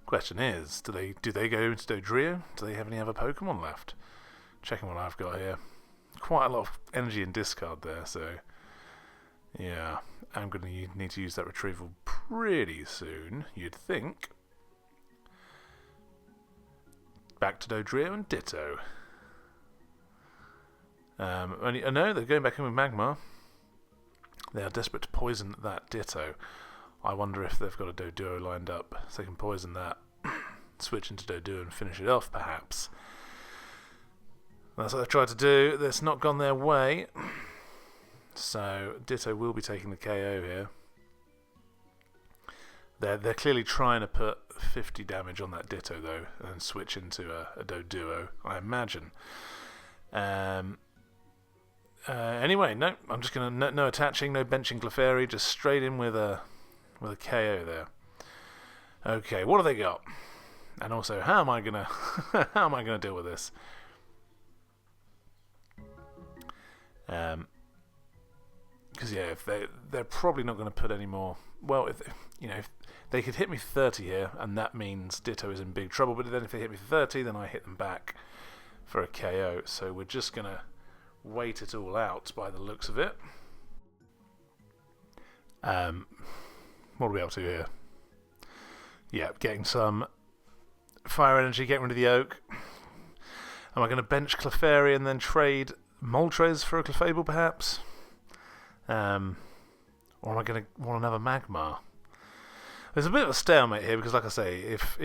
Question is, do they go into Dodrio? Do they have any other Pokemon left? Checking what I've got here. Quite a lot of energy in discard there, so... Yeah, I'm going to need to use that retrieval pretty soon, you'd think. Back to Dodrio and Ditto. No, they're going back in with Magmar. They are desperate to poison that Ditto. I wonder if they've got a Doduo lined up so they can poison that, switch into Doduo and finish it off, perhaps. That's what they've tried to do. That's not gone their way. So Ditto will be taking the KO here. They're clearly trying to put 50 damage on that Ditto though, and switch into a Doduo, I imagine. Anyway, no, I'm just gonna no attaching, no benching Clefairy, just straight in with a KO there. Okay, what have they got? And also, how am I gonna how am I gonna deal with this? Because yeah, if they're probably not going to put any more. Well, if they could hit me 30 here, and that means Ditto is in big trouble. But then if they hit me 30, then I hit them back for a KO. So we're just going to wait it all out by the looks of it. What are we up to here? Yeah, getting some fire energy, getting rid of the Oak. Am I going to bench Clefairy and then trade Moltres for a Clefable, perhaps? Or am I going to want another Magmar? There's a bit of a stalemate here because, like I say, if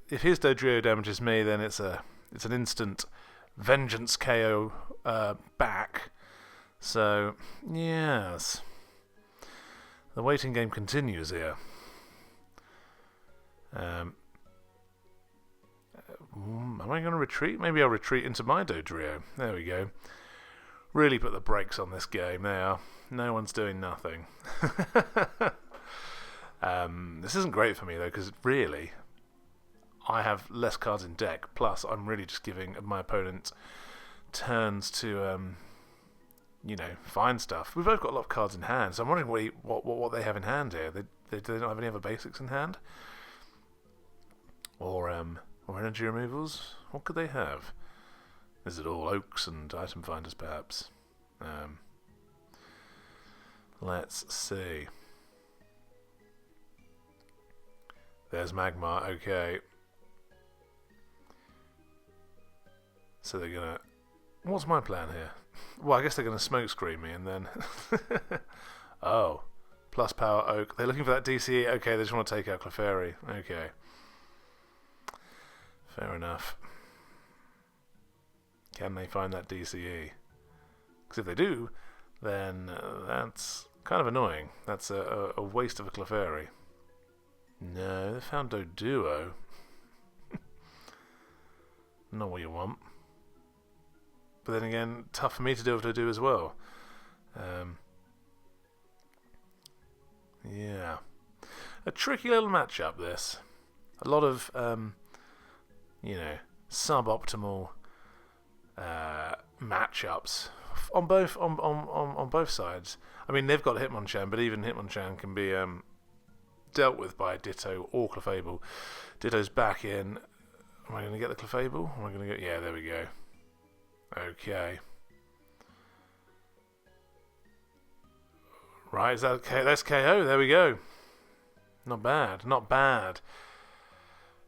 his Dodrio damages me, then it's an instant vengeance KO back. So yes, the waiting game continues here. Am I going to retreat? Maybe I'll retreat into my Dodrio. There we go. Really put the brakes on this game now. No one's doing nothing. This isn't great for me though, because really, I have less cards in deck. Plus, I'm really just giving my opponent turns to, find stuff. We've both got a lot of cards in hand, so I'm wondering what they have in hand here. They don't have any other basics in hand, or energy removals. What could they have? Is it all Oaks and item finders, perhaps? Let's see. There's Magmar, okay. So they're gonna... What's my plan here? Well, I guess they're gonna smokescreen me and then... Oh. Plus power Oak. They're looking for that DCE. Okay, they just want to take out Clefairy. Okay. Fair enough. Can they find that DCE? Because if they do, then that's kind of annoying. That's a waste of a Clefairy. No, they found Doduo. Not what you want. But then again, tough for me to do with Doduo as well. Yeah. A tricky little matchup, this. A lot of, suboptimal matchups on both sides. I mean, they've got Hitmonchan, but even Hitmonchan can be dealt with by Ditto or Clefable. Ditto's back in. Am I going to get the Clefable? Am I going to get? Yeah, there we go. Okay. Right, is that okay? That's KO. There we go. Not bad. Not bad.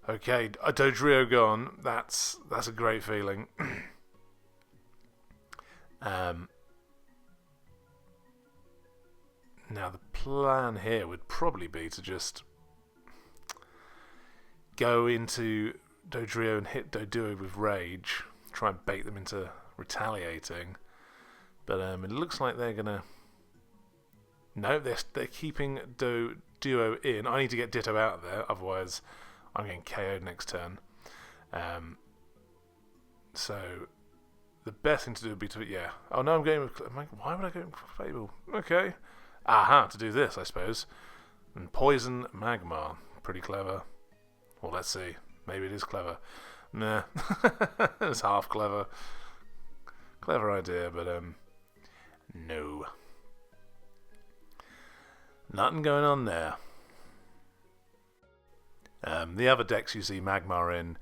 Okay, a Dodrio gone. That's a great feeling. Now the plan here would probably be to just go into Dodrio and hit Doduo with Rage, try and bait them into retaliating. But it looks like they're gonna. No, they're keeping Duo in. I need to get Ditto out of there, otherwise I'm getting KO'd next turn. So the best thing to do would be to Oh no, I'm going with. Why would I go with Clefable? Okay. Aha, to do this, I suppose. And poison Magmar. Pretty clever. Well, let's see. Maybe it is clever. Nah. It's half clever. Clever idea, but no. Nothing going on there. The other decks you see Magmar in,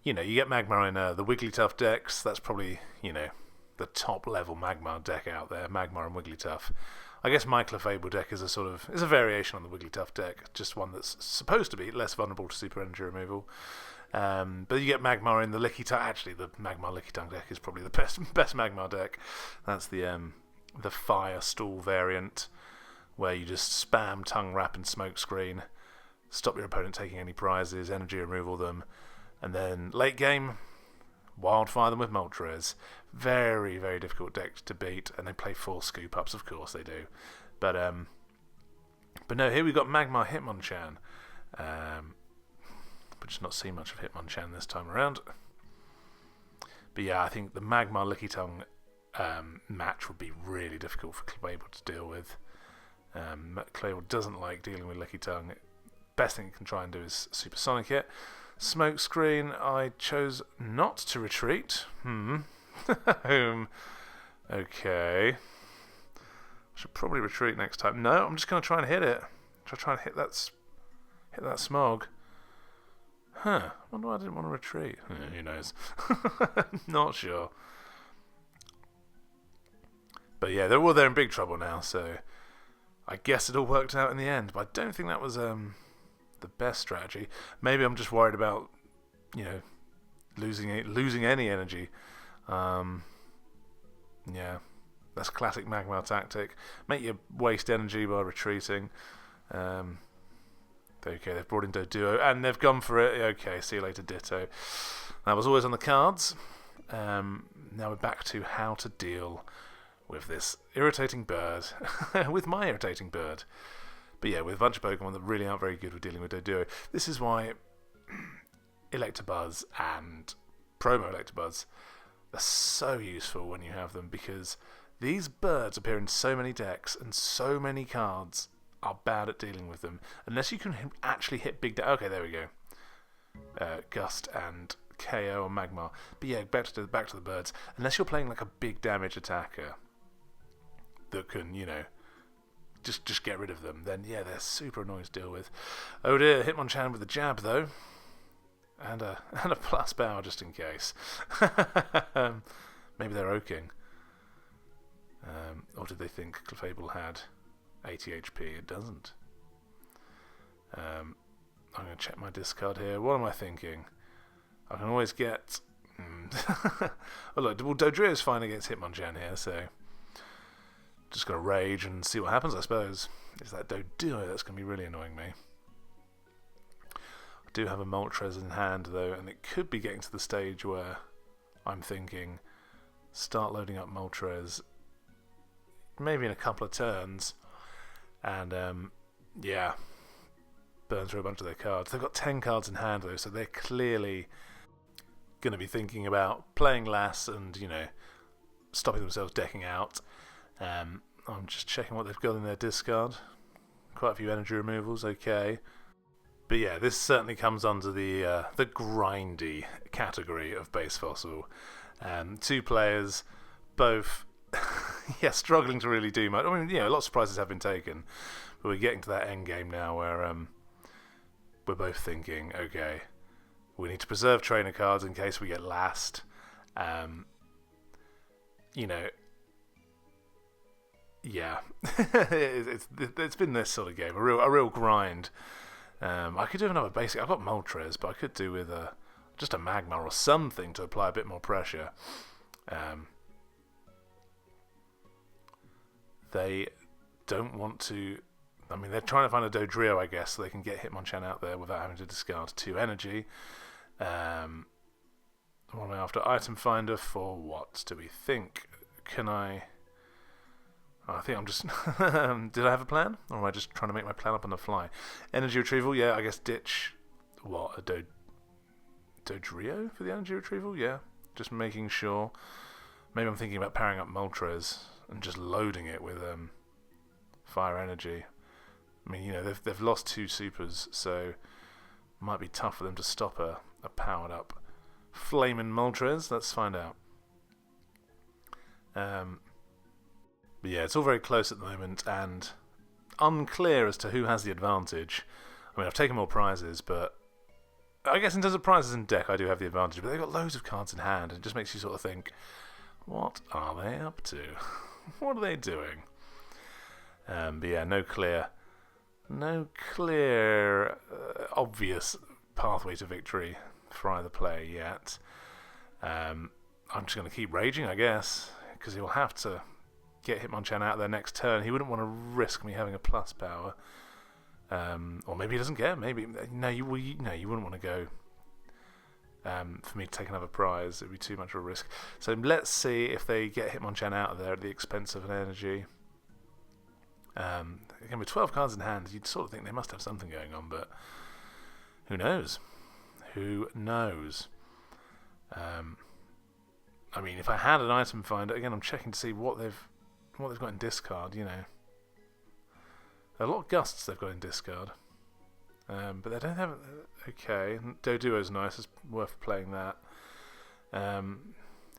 you get Magmar in the Wigglytuff decks. That's probably, the top level Magmar deck out there. Magmar and Wigglytuff. I guess my Clefable deck is a variation on the Wigglytuff deck, just one that's supposed to be less vulnerable to super energy removal. But you get Magmar in the Lickitung. Actually, the Magmar Lickitung deck is probably the best Magmar deck. That's the Firestall variant, where you just spam Tongue Wrap and Smokescreen, stop your opponent taking any prizes, energy removal them, and then late game, Wildfire them with Moltres. Very, very difficult deck to beat, and they play 4 Scoop Ups, of course they do. But no, here we've got Magmar Hitmonchan. But just not see much of Hitmonchan this time around. But yeah, I think the Magmar Lickitung match would be really difficult for Clefable to deal with. Clefable doesn't like dealing with Lickitung. Best thing it can try and do is Supersonic it. Smoke Screen, I chose not to retreat. Okay. Should probably retreat next time. No, I'm just going to try and hit it. Try and hit that Smog. I wonder why I didn't want to retreat. Who knows? Not sure. But yeah, they're in big trouble now, so I guess it all worked out in the end. But I don't think that was the best strategy. Maybe I'm just worried about, losing any energy. Yeah, that's classic Magmar tactic. Make you waste energy by retreating. Okay, they've brought in Doduo, and they've gone for it. Okay, see you later, Ditto. That was always on the cards. Now we're back to how to deal with this irritating bird. With my irritating bird. But yeah, with a bunch of Pokemon that really aren't very good with dealing with Doduo. This is why Electabuzz and Promo Electabuzz are so useful when you have them, because these birds appear in so many decks, and so many cards are bad at dealing with them unless you can actually hit big okay, there we go. Gust and KO on Magmar. But yeah, back to the birds. Unless you're playing like a big damage attacker that can, just get rid of them, then yeah, they're super annoying to deal with. Oh dear, Hitmonchan with the jab though, and a plus power just in case. Maybe they're oaking. Or did they think Clefable had 80 HP? It doesn't. I'm going to check my discard here. What am I thinking? I can always get... oh look, Dodrio is fine against Hitmonchan here, so... Just going to rage and see what happens, I suppose. It's that Doduo that's going to be really annoying me. I do have a Moltres in hand, though, and it could be getting to the stage where I'm thinking, start loading up Moltres maybe in a couple of turns, and yeah, burn through a bunch of their cards. They've got 10 cards in hand though, so they're clearly going to be thinking about playing less and, stopping themselves decking out. I'm just checking what they've got in their discard. Quite a few energy removals, okay. But yeah, this certainly comes under the grindy category of base fossil. Two players, both yeah, struggling to really do much. I mean, lots of prizes have been taken, but we're getting to that end game now where we're both thinking, okay, we need to preserve trainer cards in case we get last. Yeah, it's been this sort of game, a real grind. I could do another basic. I've got Moltres, but I could do with just a Magmar or something to apply a bit more pressure. They don't want to... I mean, they're trying to find a Dodrio, I guess, so they can get Hitmonchan out there without having to discard 2 energy. What am I after? Item Finder for what do we think? Can I... Oh, I think I'm just... Did I have a plan? Or am I just trying to make my plan up on the fly? Energy Retrieval, yeah, I guess ditch... What? A Dodrio for the energy retrieval? Yeah, just making sure. Maybe I'm thinking about powering up Moltres and just loading it with fire energy. I mean, they've lost 2 supers, so it might be tough for them to stop a powered up flaming Moltres. Let's find out. But yeah, it's all very close at the moment and unclear as to who has the advantage. I mean, I've taken more prizes, but I guess in terms of prizes in deck, I do have the advantage. But they've got loads of cards in hand, and it just makes you sort of think, what are they up to? What are they doing? But yeah, no clear, obvious pathway to victory for either player yet. I'm just going to keep raging, I guess, because he'll have to get Hitmonchan out there next turn. He wouldn't want to risk me having a plus power. Or maybe he doesn't care. Maybe you wouldn't want to go for me to take another prize. It'd be too much of a risk. So let's see if they get Hitmonchan out of there at the expense of an energy. Again, with 12 cards in hand, you'd sort of think they must have something going on, but Who knows? Who knows? I mean, if I had an item finder, again, I'm checking to see what they've got in discard. You know, a lot of gusts they've got in discard, but they don't have. Okay, Doduo's nice. It's worth playing that.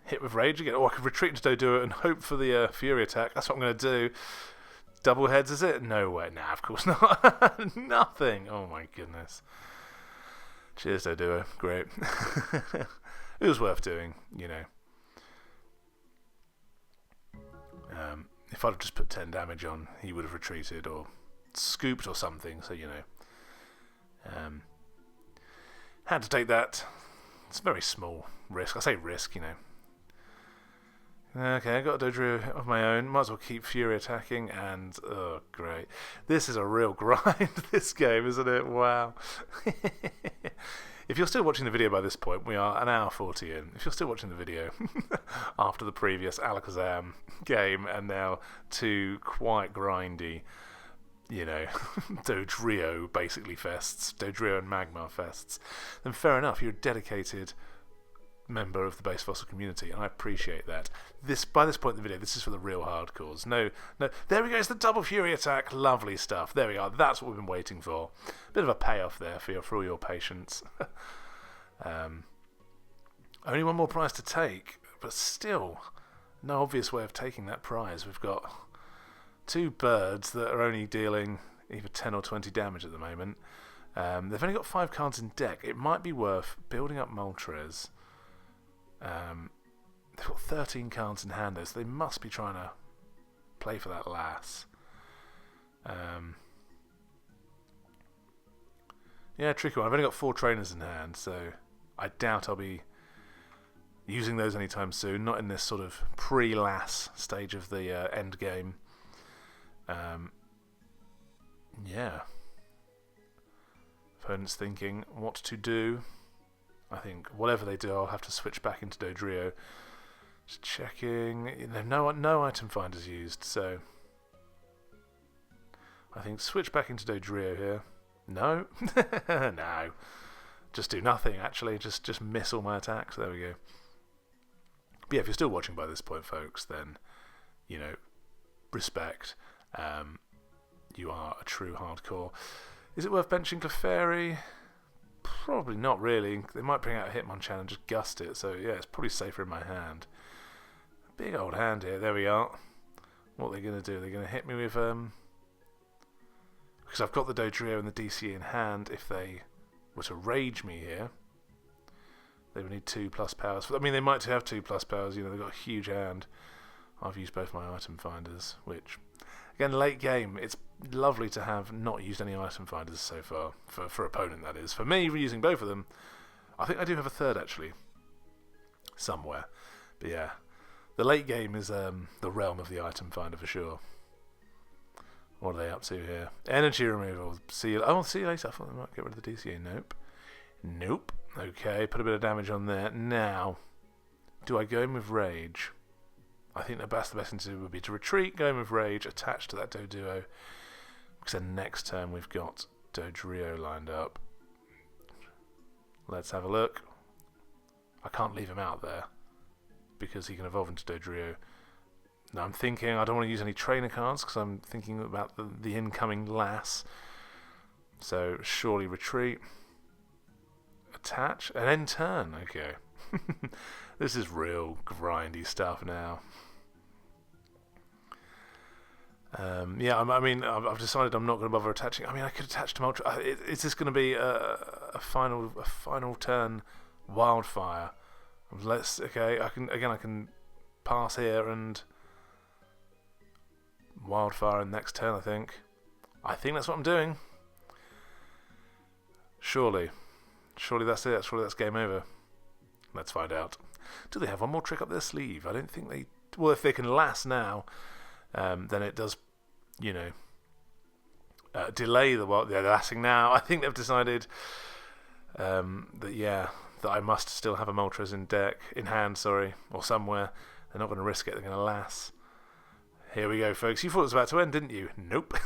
Hit with Rage again. Oh, I could retreat into Doduo and hope for the Fury attack. That's what I'm going to do. Double heads, is it? No way. Nah, of course not. Nothing. Oh my goodness. Cheers, Doduo. Great. It was worth doing, you know. If I'd have just put 10 damage on, he would have retreated or scooped or something, so, you know. Had to take that. It's a very small risk. I say risk, you know. Okay, I got a Dodrio of my own. Might as well keep Fury attacking, and oh, great. This is a real grind, this game, isn't it? Wow. If you're still watching the video by this point, we are an hour 40 in. If you're still watching the video after the previous Alakazam game, and now two quite grindy, you know, Dodrio basically fests, Dodrio and Magmar fests, then fair enough, you're a dedicated member of the base fossil community, and I appreciate that. By this point in the video, this is for the real hardcores. No, there we go, it's the double Fury attack, lovely stuff. There we are, that's what we've been waiting for. Bit of a payoff there for all your patience. Only one more prize to take, but still, no obvious way of taking that prize. We've got two birds that are only dealing either 10 or 20 damage at the moment. They've only got 5 cards in deck. It might be worth building up Moltres. They've got 13 cards in hand, though, so they must be trying to play for that lass. Yeah, tricky one. I've only got 4 trainers in hand, so I doubt I'll be using those anytime soon. Not in this sort of pre-lass stage of the end game. Yeah. Opponent's thinking what to do. I think whatever they do, I'll have to switch back into Dodrio. Just checking. You know, no item finders used, so I think switch back into Dodrio here. No, no, just do nothing. Actually, just miss all my attacks. There we go. But yeah, if you're still watching by this point, folks, then you know, respect. You are a true hardcore. Is it worth benching Clefairy? Probably not really. They might bring out a Hitmonchan and just gust it, so yeah, it's probably safer in my hand. Big old hand here. There we are. What are they going to do? They're going to hit me with because I've got the Dodrio and the DCE in hand. If they were to rage me here, they would need 2+ powers. I mean, they might have 2+ powers. You know, they've got a huge hand. I've used both my item finders, which again, late game, it's lovely to have not used any item finders so far, for opponent that is. For me, using both of them, I think I do have a third actually, somewhere. But yeah, the late game is the realm of the item finder for sure. What are they up to here? Energy removal. See you. Oh, see you later. I thought they might get rid of the DCA. Nope. Nope. Okay, put a bit of damage on there. Now, do I go in with Rage? I think the best thing to do would be to retreat, go in with Rage, attach to that Doduo, because then next turn we've got Dodrio lined up. Let's have a look. I can't leave him out there because he can evolve into Dodrio. Now I'm thinking I don't want to use any trainer cards because I'm thinking about the incoming lass. So surely retreat, attach, and end turn. Okay. This is real grindy stuff now. Yeah, I mean, I've decided I'm not going to bother attaching. I mean, I could attach to Moltres. Is this going to be a final turn wildfire? Okay. I can pass here and wildfire in next turn. I think that's what I'm doing. Surely that's it. Surely that's game over. Let's find out. Do they have one more trick up their sleeve? I don't think they... Well, if they can last now, then it does, you know, delay the lasting now. I think they've decided that I must still have a Moltres in hand, or somewhere. They're not going to risk it. They're going to last. Here we go, folks. You thought it was about to end, didn't you? Nope.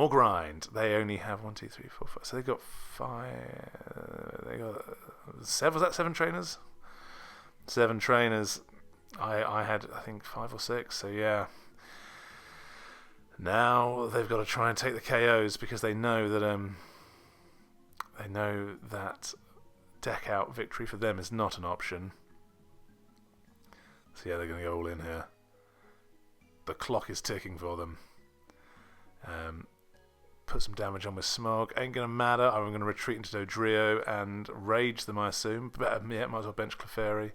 more grind. They only have 1, 2, 3, 4, 5. So they got 5. They got 7. Was that 7 trainers? 7 trainers. I had, I think, 5 or 6. So yeah. Now they've got to try and take the KOs because they know that deck out victory for them is not an option. So yeah, they're going to go all in here. The clock is ticking for them. Put some damage on with Smog. Ain't going to matter. I'm going to retreat into Dodrio and rage them, I assume. But yeah, might as well bench Clefairy.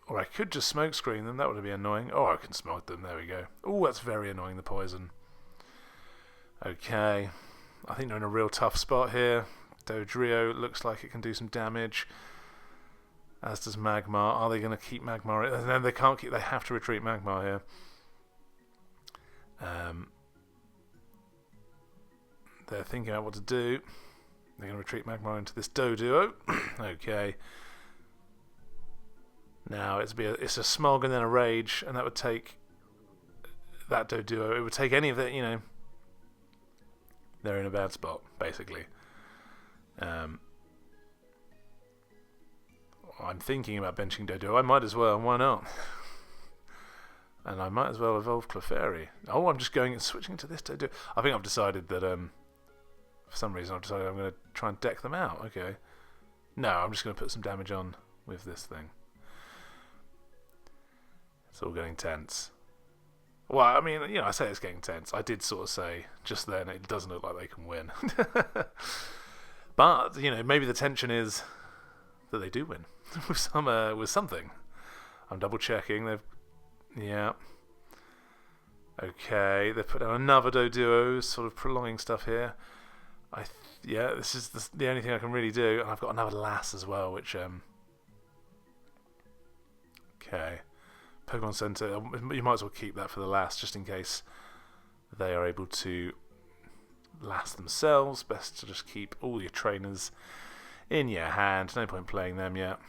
Or I could just smoke screen them. That would be annoying. Oh, I can smoke them. There we go. Oh, that's very annoying, the poison. Okay. I think they're in a real tough spot here. Dodrio looks like it can do some damage. As does Magmar. Are they going to keep Magmar? No, they can't keep. They have to retreat Magmar here. They're thinking about what to do. They're going to retreat Magmar into this Doduo. Okay. Now it's a Smog and then a Rage, and that would take that Doduo. It would take any of the, they're in a bad spot, basically. I'm thinking about benching Doduo. I might as well. Why not? And I might as well evolve Clefairy. Oh, I'm just going and switching to this Doduo. I think I've decided that, for some reason, I'm going to try and deck them out. Okay. No, I'm just going to put some damage on with this thing. It's all getting tense. Well, I mean, I say it's getting tense. I did sort of say just then it doesn't look like they can win. But, maybe the tension is that they do win with something. I'm double checking. Yeah. Okay, they've put down another Doduo, sort of prolonging stuff here. Yeah, this is the only thing I can really do, and I've got another Lass as well, which okay. Pokemon Center, you might as well keep that for the last, just in case they are able to last themselves. Best to just keep all your trainers in your hand. No point playing them yet.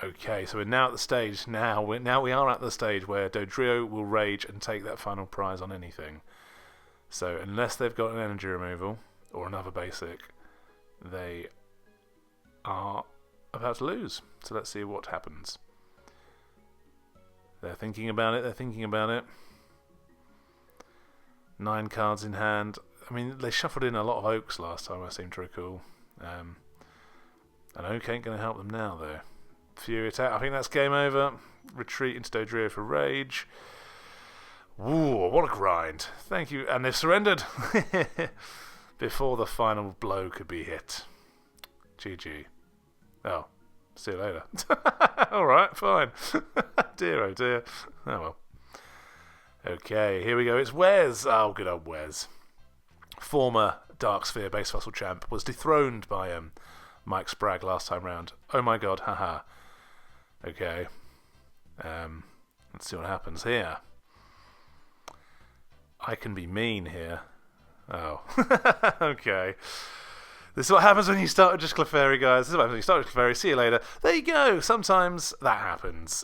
Okay, so we're now at the stage. Now we are at the stage where Dodrio will rage and take that final prize on anything. So unless they've got an energy removal or another basic, they are about to lose. So let's see what happens. They're thinking about it. 9 cards in hand. I mean, they shuffled in a lot of Oaks last time, I seem to recall. And Oak ain't going to help them now, though. Fury attack. I think that's game over. Retreat into Dodrio for rage. Ooh, what a grind. Thank you. And they've surrendered before the final blow could be hit. GG. Oh, see you later. Alright, fine. Dear, oh dear. Oh well. Okay, here we go. It's Wes. Oh, good old Wes. Former Dark Sphere base fossil champ was dethroned by Mike Spragg last time round. Oh my god, haha. Okay. Let's see what happens here. I can be mean here. Oh. Okay. This is what happens when you start with just Clefairy, guys. This is what happens when you start with Clefairy. See you later. There you go. Sometimes that happens.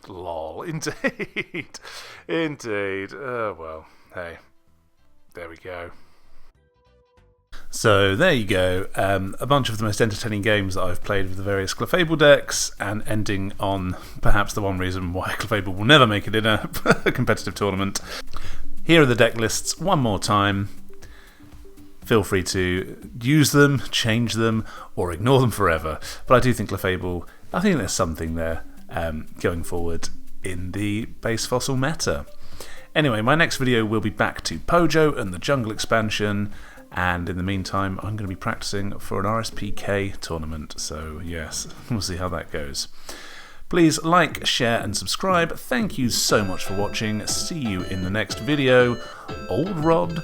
Lol. Indeed. Indeed. Oh, well. Hey. There we go. So there you go, a bunch of the most entertaining games that I've played with the various Clefable decks, and ending on perhaps the one reason why Clefable will never make it in a competitive tournament. Here are the deck lists one more time. Feel free to use them, change them, or ignore them forever. But I do think Clefable, I think there's something there going forward in the base fossil meta. Anyway, my next video will be back to Pojo and the Jungle expansion. And in the meantime, I'm going to be practicing for an RSPK tournament, so yes, we'll see how that goes. Please like, share and subscribe. Thank you so much for watching. See you in the next video. Old Rod